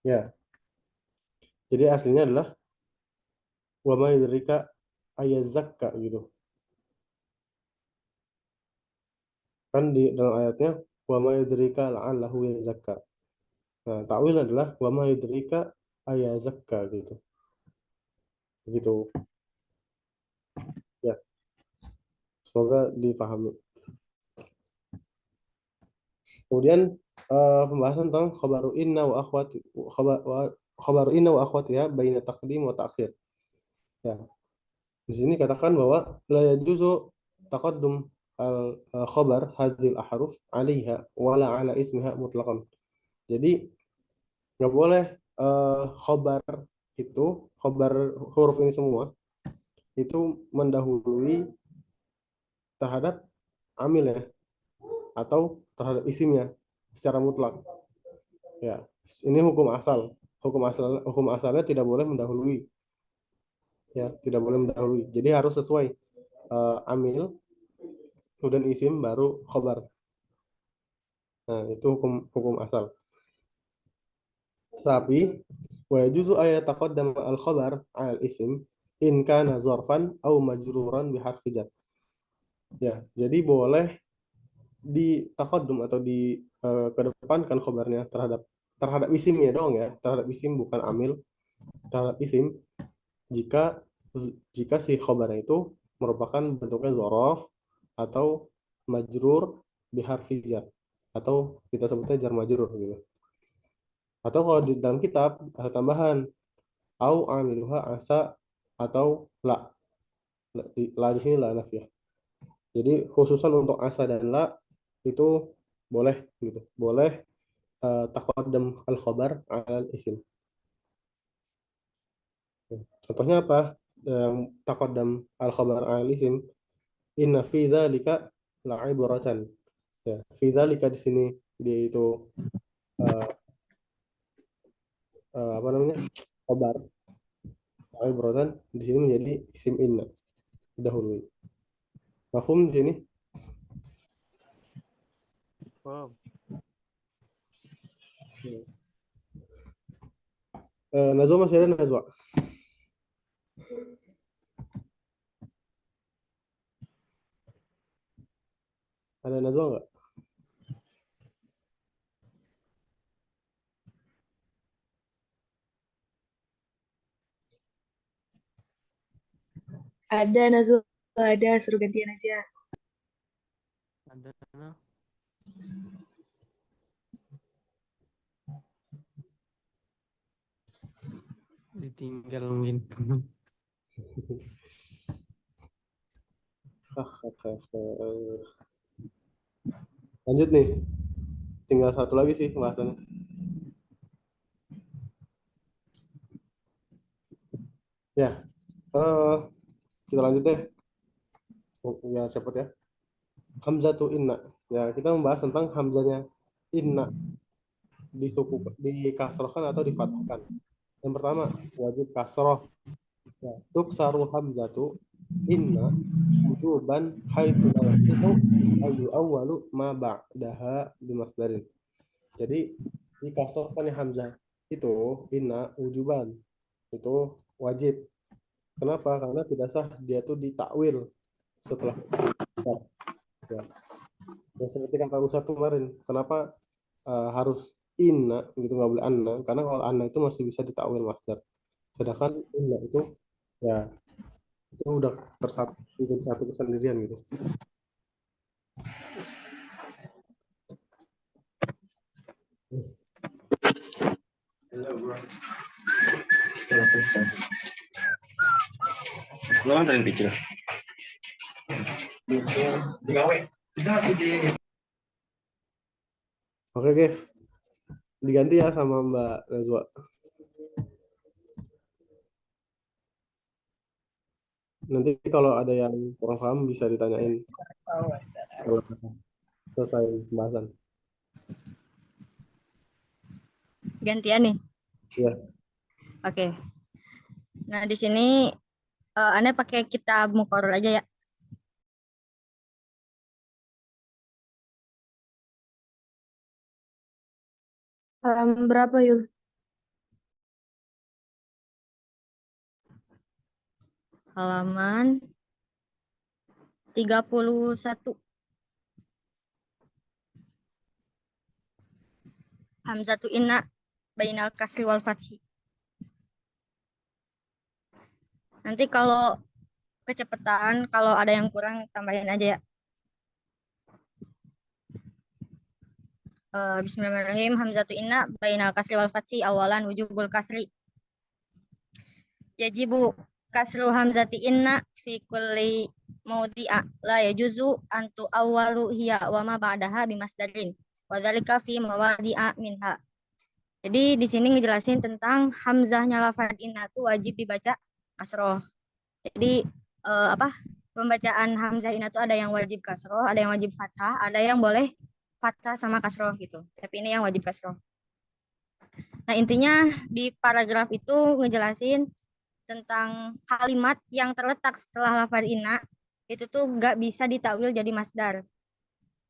ya. Jadi aslinya adalah wa ma yudrika ayazakka gitu. Kan di dalam ayatnya wa ma yudrika la'allahu yazakka. Nah, takwil adalah wa ma yudrika ayazakka gitu. Begitu. Ya, semoga difahami. Kemudian pembahasan tentang khabaru inna wa akhwati khabaru inna wa akhwatiha baina taqdim wa ta'khir. Ya. Di sini katakan bahwa la yajuzu taqaddum al khabar hadhil ahruf 'alaiha wala 'ala ismiha mutlaqan. Jadi nggak boleh khabar itu, khabar huruf ini semua itu mendahului terhadap amil ya, atau terhadap isimnya secara mutlak. Ya, ini hukum asal. Hukum asalnya tidak boleh mendahului. Ya, tidak boleh mendahului. Jadi harus sesuai amil, kemudian isim baru khobar. Nah, itu hukum asal. Tapi wa yajuzu ayat taqaddam al khabar al isim in kana zarfan aw majruran bi harfi jar. Ya, jadi boleh di taqaddum atau di kedepankan khobarnya terhadap isimnya dong ya, terhadap isim, bukan amil, terhadap isim jika si khobarnya itu merupakan bentuknya zorof atau majrur biharfi jar, atau kita sebutnya jar majrur gitu. Atau kalau di dalam kitab ada tambahan au amiluha asa atau la. La di sini la nafiyah. Jadi khususan untuk asa dan la itu boleh gitu. Boleh taqaddam al khabar al isim. Contohnya apa? Yang taqaddam al khabar al isim, inna fi dzalika la'ibratan. Ya, fi dzalika di sini dia itu apa namanya? Khabar. La'ibratan di sini menjadi isim inna dahulu. Mafhum di sini? Paham. Nazwa masih ada Nazwa? Ada Nazwa nggak? Ada Nazul, ada, suruh gantian aja. Ada sana. Ditinggal mungkin. Lanjut nih. Tinggal satu lagi sih pembahasannya. Ya, kita lanjut deh. Ya, cepet ya. Hamzatu inna. Ya, kita membahas tentang hamzanya inna, dikasrohkan atau difathahkan. Yang pertama, wajib kasroh. Ya, tuksaru hamzatu inna wujuban haitsu la yasihu ayu awwalu ma ba'daha bimasdarin. Jadi dikasrohkan ya hamzah itu inna wujuban itu wajib. Kenapa? Karena tidak sah dia tuh ditakwil setelah ya. Ya seperti kata Ustaz kemarin, kenapa harus inna gitu nggak boleh anna? Karena kalau anna itu masih bisa ditakwil masdar. Sedangkan inna itu ya itu udah tersatu menjadi satu kesendirian gitu. Lo kan kecil. Oke guys, diganti ya sama Mbak Nazwa. Nanti kalau ada yang kurang paham bisa ditanyain setelah selesai pembahasan. Gantian nih. Ya, Oke. Nah, di sini Anda pakai kitab Muqarrar aja ya. Halaman berapa, Yul? Halaman 31. Hamzatu inna bainal kasri wal fathi. Nanti kalau kecepatan, kalau ada yang kurang tambahin aja ya. Bismillahirrahmanirrahim. Hamzatu inna bainal kasri wal fathi awalan wujubul kasri. Yajibu kasru hamzati inna fi kulli mawdi'a la yajuzu antu awwalu hiya wa ma ba'daha bimasdarin wa dzalika fi mawadi'a minha. Jadi di sini ngejelasin tentang hamzahnya lafaz inna itu wajib dibaca kasroh. Jadi pembacaan hamzah inna itu ada yang wajib kasroh, ada yang wajib fathah, ada yang boleh fathah sama kasroh gitu. Tapi ini yang wajib kasroh. Nah, intinya di paragraf itu ngejelasin tentang kalimat yang terletak setelah lafaz inna itu tuh nggak bisa ditakwil jadi masdar.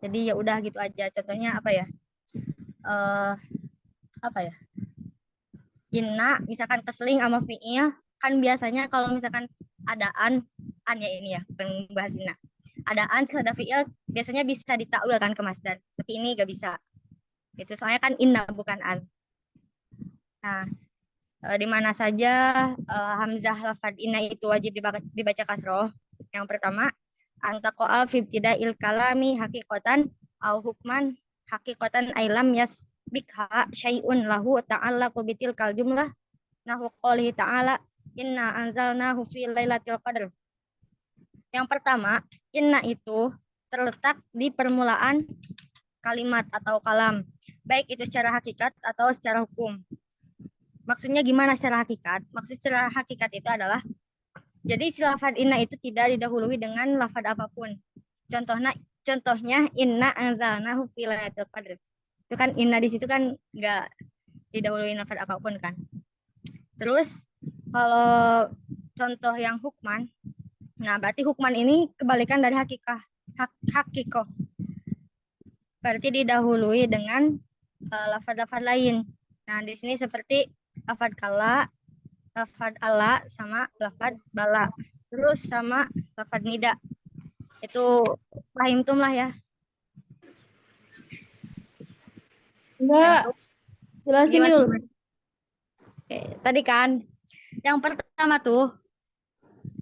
Jadi ya udah gitu aja. Contohnya apa ya? Inna misalkan keseling sama fi'il kan biasanya kalau misalkan ada an ya ini ya bukan bahas inna. Ada an terus ada fi'il biasanya bisa ditakwil kan ke masdar. Tapi ini nggak bisa. Itu soalnya kan inna bukan an. Nah, di mana saja hamzah lafaz inna itu wajib dibaca kasroh. Yang pertama, antaqa'a fi ibtida'il kalami haqiqatan au hukman haqiqatan ailam yasbikha syai'un lahu ta'allaqu bitilkal jumlah nahu qoulihi ta'ala inna anzalnahu fi lailatul qadr. Yang pertama, inna itu terletak di permulaan kalimat atau kalam, baik itu secara hakikat atau secara hukum. Maksudnya gimana secara hakikat? Maksud secara hakikat itu adalah jadi si lafaz inna itu tidak didahului dengan lafaz apapun. Contohnya inna anzalnahu fi lailatul qadr. Itu kan inna di situ kan enggak didahului lafaz apapun kan. Terus kalau contoh yang hukman, nah berarti hukman ini kebalikan dari hakikoh. Berarti didahului dengan lafaz-lafaz lain. Nah, di sini seperti lafaz kala, lafaz ala sama lafaz bala. Terus sama lafaz nida. Itu pahim tum lah ya. Enggak, jelasin, Gimana? Yul. Oke, tadi kan yang pertama tuh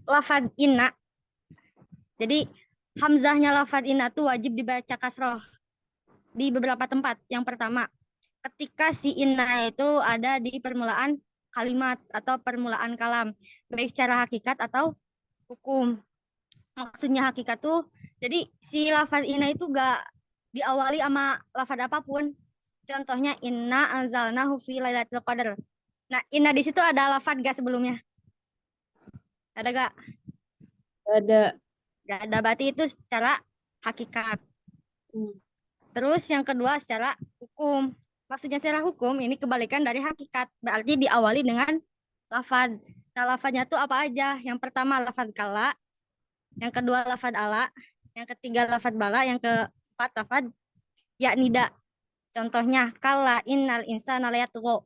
lafaz inna. Jadi hamzahnya lafaz inna tuh wajib dibaca kasroh di beberapa tempat. Yang pertama, ketika si inna itu ada di permulaan kalimat atau permulaan kalam, baik secara hakikat atau hukum. Maksudnya hakikat tuh, jadi si lafaz inna itu gak diawali sama lafaz apapun. Contohnya inna anzalnahu fi lailatul qadr. Nah, inna di situ ada lafaz gak sebelumnya? Ada gak? Ada. Gak ada, berarti itu secara hakikat. Terus yang kedua secara hukum. Maksudnya secara hukum ini kebalikan dari hakikat. Berarti diawali dengan lafaz. Nah, lafadznya tuh apa aja? Yang pertama lafadz kala, yang kedua lafadz ala, yang ketiga lafadz bala, yang keempat lafadz ya nida. Contohnya kala innal insana layatgha.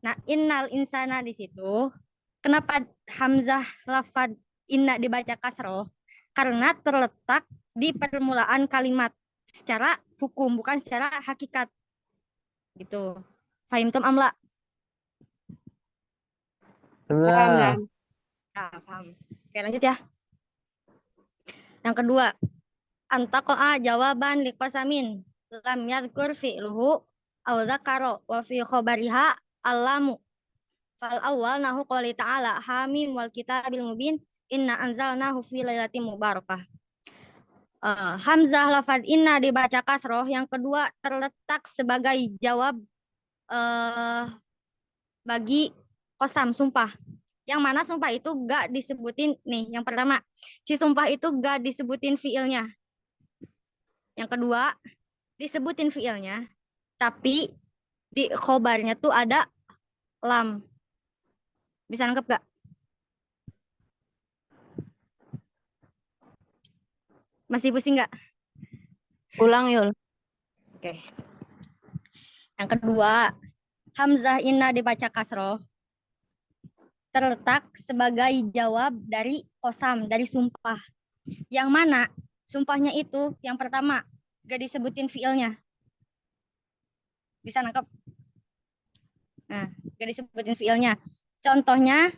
Nah, innal insana di situ kenapa hamzah lafadz inna dibaca kasroh? Karena terletak di permulaan kalimat secara hukum, bukan secara hakikat. Gitu. Fahimtum amla? Paham, Nah, Nam. Nah, paham. Oke, lanjut ya. Yang kedua, antaqa'a jawaban liqasamin lam yadhkur fi'luhu aw dzakara wa fi khabariha allamu. Fal awwal nahu qouli ta'ala hamim wal kitabil mubin inna anzalnahu fi lailatin mubarakah. Hamzah lafadz inna dibaca kasroh. Yang kedua terletak sebagai jawab bagi kosam sumpah. Yang mana sumpah itu gak disebutin nih. Yang pertama, si sumpah itu gak disebutin fiilnya. Yang kedua, disebutin fiilnya, tapi di khobarnya tuh ada lam. Bisa nangkep gak? Masih pusing gak? Ulang, Yul. Oke. Yang kedua, hamzah inna dibaca kasroh terletak sebagai jawab dari kosam, dari sumpah. Yang mana sumpahnya itu yang pertama gak disebutin fiilnya. Bisa nangkep? Nah, gak disebutin fiilnya. Contohnya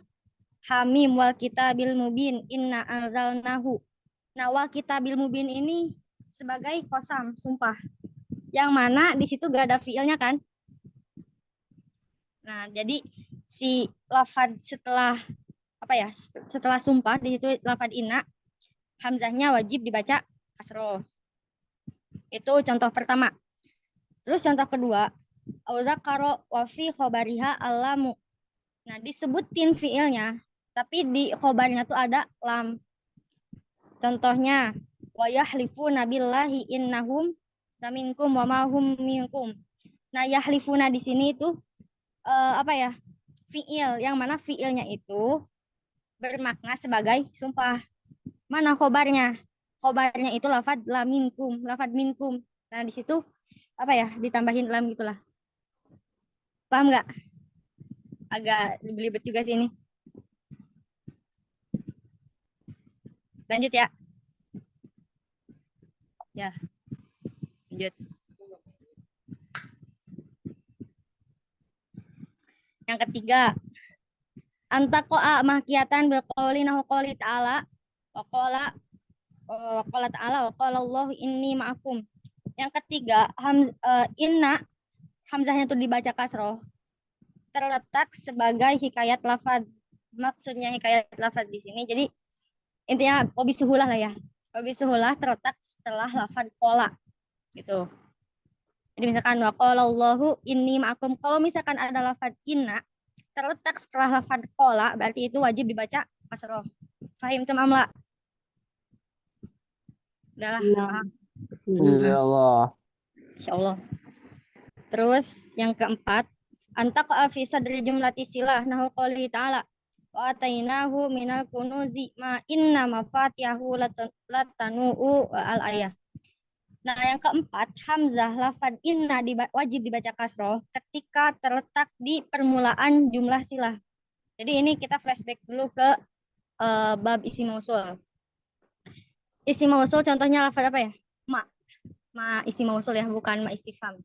hamim wal kitabil mubin inna anzalnahu. Nah, wal kitabil mubin ini sebagai kosam, sumpah. Yang mana di situ gak ada fiilnya kan? Nah, jadi si lafad setelah apa ya? Setelah sumpah di situ lafad inna, hamzahnya wajib dibaca kasroh. Itu contoh pertama. Terus contoh kedua, audzakaro wa fi khabariha allamu. Nah, disebutin fiilnya, tapi di khobarnya tuh ada lam. Contohnya, wa yahlifuna billahi innahum laminkum wa ma hum minkum. Nah, yahlifuna di sini itu apa ya? Fiil, yang mana fiilnya itu bermakna sebagai sumpah. Mana khobarnya? Khobarnya itu lafad laminkum, lafad minkum. Nah, di situ apa ya? Ditambahin lam gitulah. Paham nggak? Agak belibet juga sih ini. Lanjut ya. Ya. Lanjut. Yang ketiga, antaqa'a mahkiyatan bil qouli nahu qouli ta'ala wa qala ta'ala wa qala Allah inni ma'akum. Yang ketiga, inna hamzahnya itu dibaca kasroh terletak sebagai hikayat lafad. Maksudnya hikayat lafad di sini. Jadi intinya wabi suhulah lah ya. Wabi suhulah terletak setelah lafad qala gitu. Jadi misalkan wa qala Allahu inni ma'akum. Kalau misalkan ada lafad inna terletak setelah lafad qala berarti itu wajib dibaca kasroh. Fahim tum amla? Udahlah, paham. insya Allah. Insyaallah. Terus yang keempat, antaqa'a fi sadri jumlati silah nahu qouli ta'ala wa atainahu minal kunuzi ma inna mafatihahu latanu'u al ayah. Nah, yang keempat, hamzah lafad inna wajib dibaca kasroh ketika terletak di permulaan jumlah silah. Jadi ini kita flashback dulu ke bab isi mausul. Isi mausul contohnya lafad apa ya? Ma isi mausul ya, bukan ma istifham.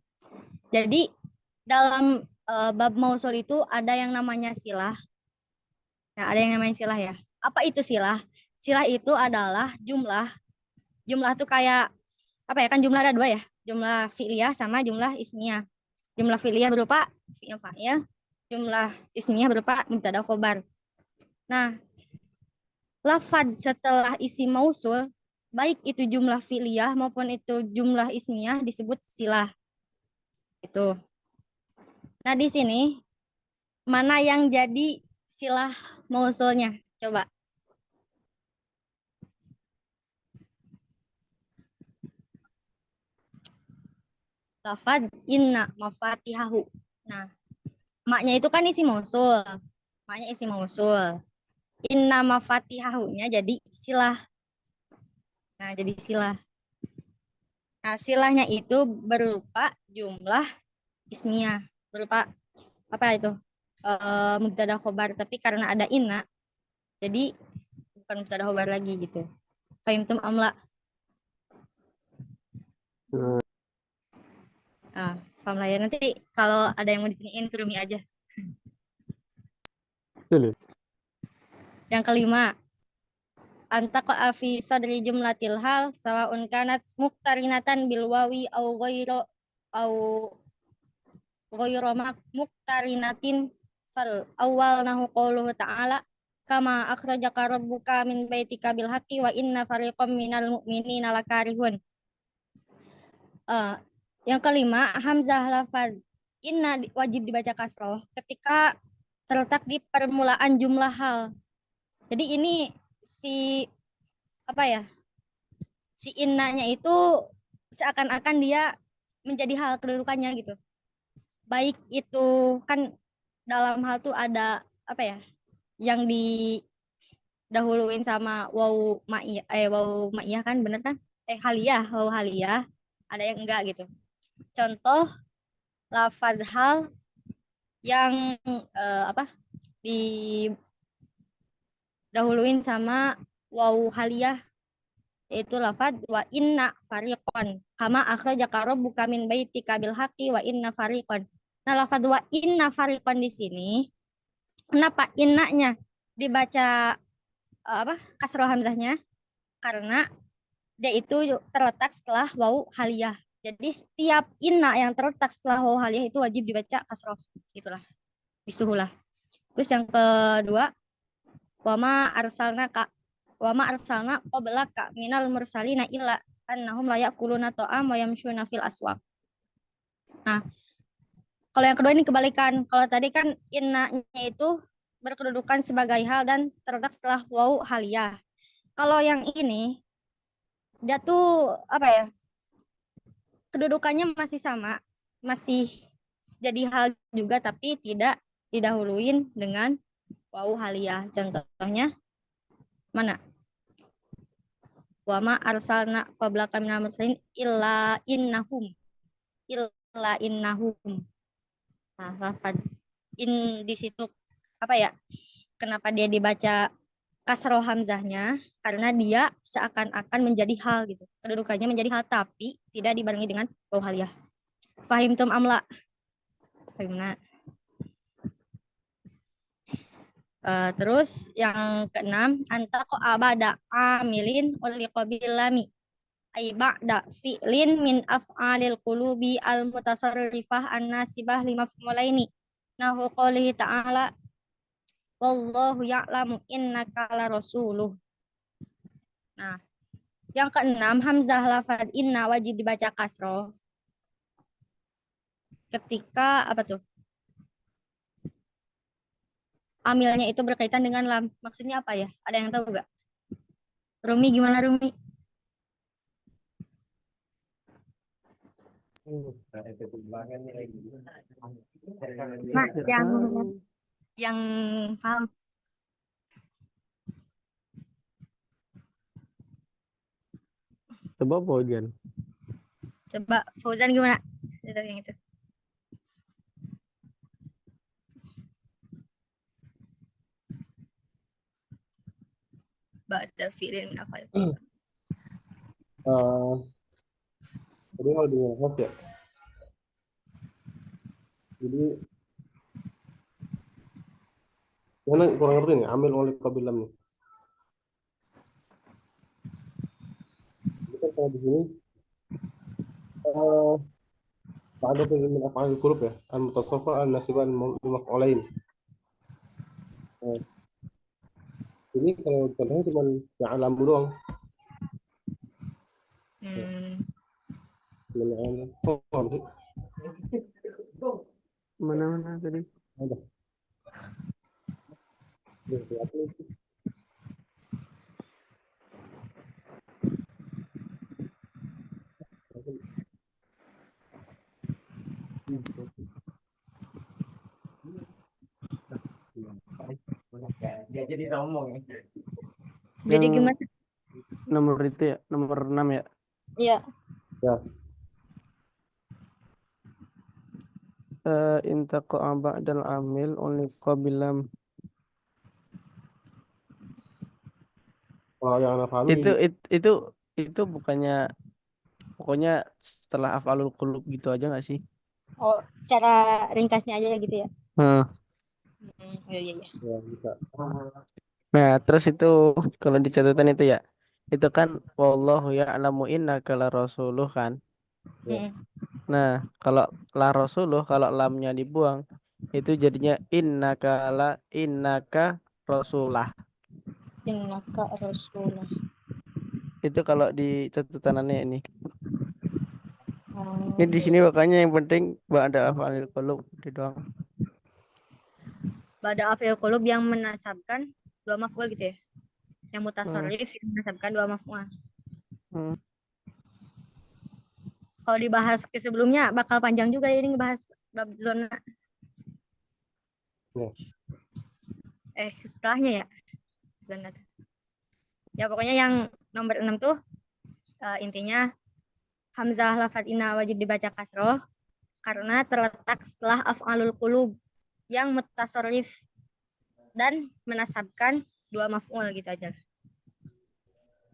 Jadi dalam bab mausul itu ada yang namanya silah. Nah, ada yang namanya silah ya. Apa itu silah? Silah itu adalah jumlah. Jumlah tuh kayak apa ya? Kan jumlah ada dua ya. Jumlah fi'liyah sama jumlah ismiyah. Jumlah fi'liyah berupa fi'il fa'il. Jumlah ismiyah berupa mubtada khobar. Nah, lafad setelah isi mausul, baik itu jumlah fi'liyah maupun itu jumlah ismiyah disebut silah. Itu. Nah, di sini mana yang jadi silah mausulnya? Coba. Lafad inna mafatihahu. Nah, maknya itu kan isi mausul. maknya isim mausul. Inna mafatihahunya jadi silah. Nah, jadi silah. Nah, silahnya itu berupa jumlah ismiyah. Berupa apa itu? Mubtada khobar. Tapi karena ada inna, jadi bukan mubtada khobar lagi gitu. Fahimtum amla? Nah, paham lah ya. Nanti kalau ada yang mau ditanyain ke Rumi aja. Betul. Yang kelima, antaqa fi sadri jumlatil hal sawaun kanat muqtarinatan bil wawi au ghairu muqtarinatin fal awal nahu qauluhu ta'ala kama akhrajaka rabbuka min baitika bil haqqi wa inna fariqam minal mu'minina lakarihun. Yang kelima, hamzah lafaz inna wajib dibaca kasroh ketika terletak di permulaan jumlah hal. Jadi ini si apa ya? Si innanya itu seakan-akan dia menjadi hal kedudukannya gitu. Baik itu kan dalam hal tuh ada apa ya? Yang didahuluin sama waw ma'iyah kan bener kan? Haliyah, waw haliyah. Ada yang enggak gitu. Contoh lafaz hal yang apa? Didahuluin sama waw haliyah yaitu lafaz wa inna fariqon kama akhrajaka rabbuka min baitika bil haqqi wa inna fariqon. Nah, lafaz wa inna fariqon di sini kenapa innanya dibaca kasroh hamzahnya? Karena dia itu terletak setelah waw haliyah. Jadi setiap inna yang terletak setelah waw haliyah itu wajib dibaca kasroh. Itulah bisuhulah. Terus yang kedua, wama arsalna qablaka minal mursalina illa annahum la yaquluna ta'am wa yamshuna fil aswaq. Nah, kalau yang kedua ini kebalikan. Kalau tadi kan innanya itu berkedudukan sebagai hal dan terletak setelah waw haliyah. Kalau yang ini dia tuh apa ya? Kedudukannya masih sama, masih jadi hal juga tapi tidak didahuluin dengan waw haliyah. Contohnya mana? Wa ma arsalna qablaka minal mursalin illa innahum. Nah, lafaz in di situ apa ya? Kenapa dia dibaca kasroh hamzahnya? Karena dia seakan-akan menjadi hal gitu. Kedudukannya menjadi hal tapi tidak dibarengi dengan waw haliyah. Fahimtum amla? Fahimna. Terus yang keenam, anta ko abada amilin uli qabilami ay ba'da fi'lin min af'alil qulubi al mutasarrifah an-nasibah lima maf'ulaini. Nahu qoulihi ta'ala wallahu ya'lamu innaka la rasuluh. Nah, yang keenam, hamzah lafaz inna wajib dibaca kasroh ketika apa tuh? Amilnya itu berkaitan dengan lam. Maksudnya apa ya? Ada yang tahu gak? Rumi gimana Rumi? Nah, yang paham. Coba Fauzan. Coba Fauzan gimana? Yang itu. Ba'da fi'lin min af'al. Jadi kalau di nafas ya. Jadi Yana kurang ngerti nih, ambil oleh qabilam nih. Jadi kan kalau di sini ada min af'alil qulub ya, al-mutasawwifah an-nasibah al-maf'ulain. Ini kalau contohnya cuma yang alam doang. Mana tadi? Ada. Dia jadi sombong ya. Jadi Yang gimana? nomor itu ya, nomor 6 ya. Iya. Ya. Intaqo ba'dal amil uliqa bilam. Kalau yang nafalu Itu bukannya pokoknya setelah af'alul qulub gitu aja nggak sih? Oh, cara ringkasnya aja gitu ya. Nah, Iya, iya, iya. ya bisa. nah, terus itu kalau di catatan itu ya, itu kan wallahu ya'lamu innaka la rasuluh kan. Ya. Mm. Nah, kalau la rasuluh, kalau lamnya dibuang, itu jadinya innaka rasulah. Innaka Rasulullah. Itu kalau di catatannya ini. Oh, Ini di sini makanya yang penting ba'da af'alil qulub itu doang. Bada afil qulub yang menasabkan dua maf'ul gitu ya. Yang Hmm. mutasorif yang menasabkan dua maf'ul. Hmm. Kalau dibahas ke sebelumnya bakal panjang juga ya ini ngebahas bab zona. Ya. Setelahnya ya. Zona tuh. Ya pokoknya yang nomor 6 tuh intinya hamzah lafadz inna wajib dibaca kasroh karena terletak setelah af'alul qulub yang mutasorif dan menasabkan dua maf'ul gitu aja.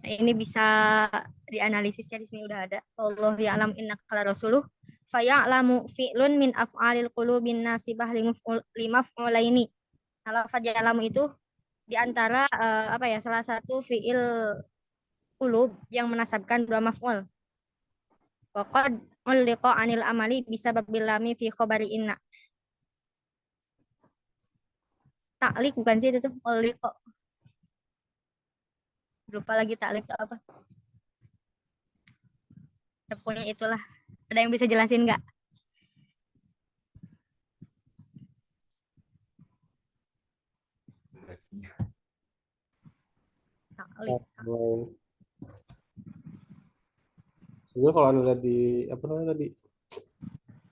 Nah, ini bisa dianalisis ya, di sini udah ada. Allah ya'lam innaka rasuluh faya'lamu fi'lun min af'alil qulubin nasibah limaf'ulaini. Nah, lafaz ya'lamu itu di antara salah satu fi'il qulub yang menasabkan dua maf'ul. Wa qad ulliqa anil amali bisa babilami fi khabari inna. Taklik bukan sih itu tuh, ulliqa. Lupa lagi taklik itu apa. Ya, pokoknya itulah. Ada yang bisa jelasin nggak? Taklik. Sebenarnya kalau anda lihat di apa namanya tadi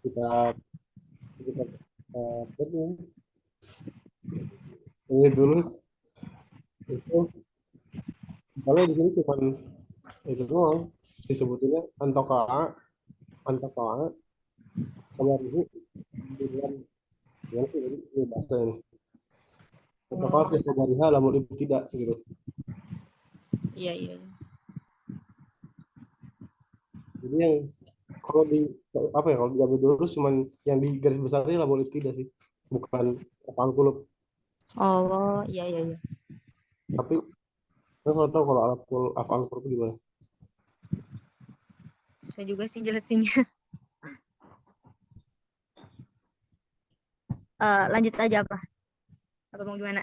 kita ini dulu itu kalau di sini cuma itu doang disebutnya antokaa sama ibu dengan sih ini bahasa ini antokaa fi khabariha lamun ibu tidak gitu. Iya, iya. Jadi yang kalau di apa ya kalau di Abu Durus cuman yang di garis besarnya lamun ibu tidak sih, bukan afal kulub. Oh, iya, iya, iya. Tapi saya nggak tahu kalau afal kulub gimana. Susah juga sih jelasinnya. Lanjut aja apa? Apa mau gimana?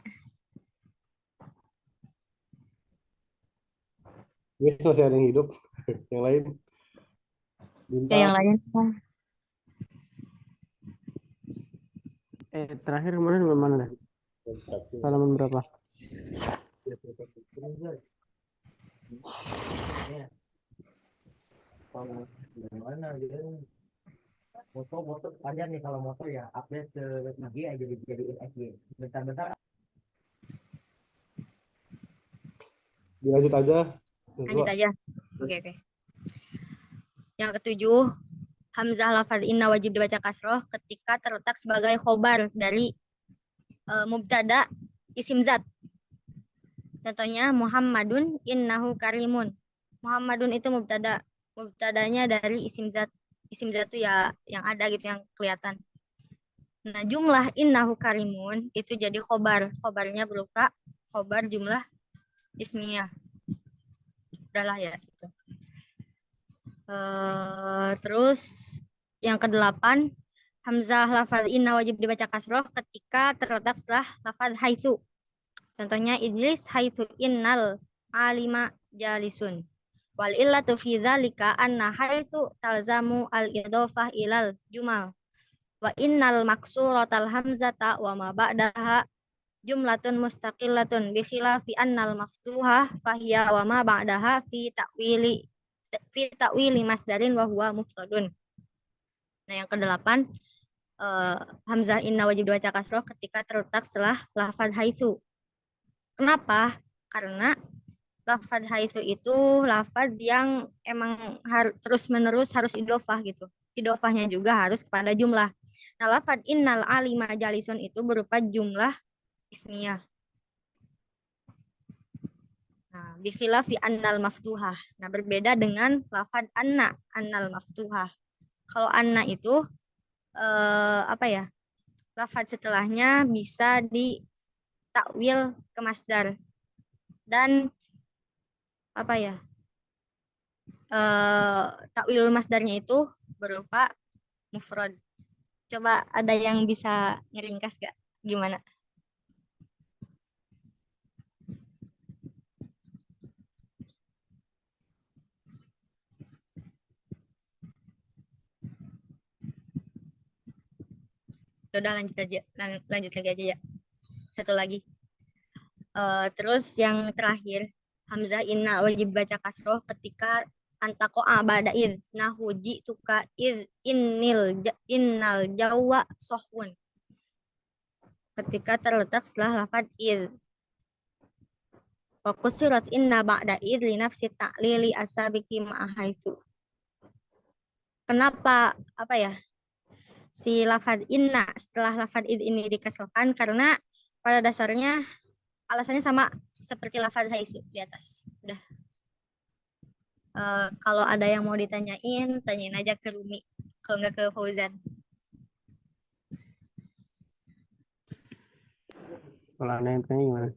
Ini masih ada yang hidup, yang lain. Ya yang lain. Terakhir kemarin mana dah? Halaman berapa? Gimana gitu. Motor panjang nih kalau motor ya update ke lagi aja jadi SG. Bentar-bentar. Dilanjut aja. Lanjut aja. Oke. Yang ketujuh, hamzah lafadz inna wajib dibaca kasroh ketika terletak sebagai khobar dari mubtada isim zat. Contohnya Muhammadun innahu karimun. Muhammadun itu mubtadanya dari isim zat. Isim zat itu ya yang ada gitu yang kelihatan. Nah, jumlah innahu karimun itu jadi khobar. Khobarnya berupa khobar jumlah ismiyah. Udahlah ya itu. Terus yang ke-8 hamzah lafaz inna wajib dibaca kasroh ketika terletak setelah lafaz haitsu. Contohnya idlis haitsu innal alima jalisun. Wal illatu fi dzalika anna haitsu talzamu al idhofah ilal jumal. Wa innal maksuratal hamzata wa ma ba'daha jumlatun mustaqillatun bi khilafi annal maftuhah fahiya wa ma ba'daha fi ta'wili masdarin wa huwa mufradun. Nah, yang ke-8 hamzah inna wajib dibaca kasroh ketika terletak setelah lafadz haitsu. Kenapa? Karena lafadz haitsu itu lafadz yang emang terus-menerus harus idofah gitu. Idofahnya juga harus kepada jumlah. Nah, lafadz innal alima jalisun itu berupa jumlah ismiyah. Nah, bikhilafi annal maftuhah. Nah, berbeda dengan lafadz anna, annal maftuhah. Kalau anna itu apa ya? Lafadz setelahnya bisa ditakwil ke masdar. Dan apa ya? Takwil masdarnya itu berupa mufrad. Coba ada yang bisa ngeringkas gak? Gimana? Udah lanjut aja, lanjut lagi aja ya. Satu lagi. Terus yang terakhir, hamzah inna wajib baca kasroh ketika antakoa ba'da id. Nahu ji'tuka id innal jawa sohun. Ketika terletak setelah lafadz id. Wa kusurat inna ba'da id li nafsi ta'lili asabiki ma'ahaisu. Kenapa apa ya? Si lafadz inna setelah lafadz id ini dikasrohkan karena pada dasarnya alasannya sama seperti lafadz haitsu di atas. Udah. Kalau ada yang mau ditanyain, tanyain aja ke Rumi. Kalau nggak ke Fauzan. Kalau ada yang tanya gimana?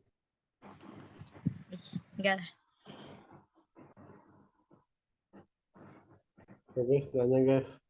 Enggak lah. Oke, setelahnya guys.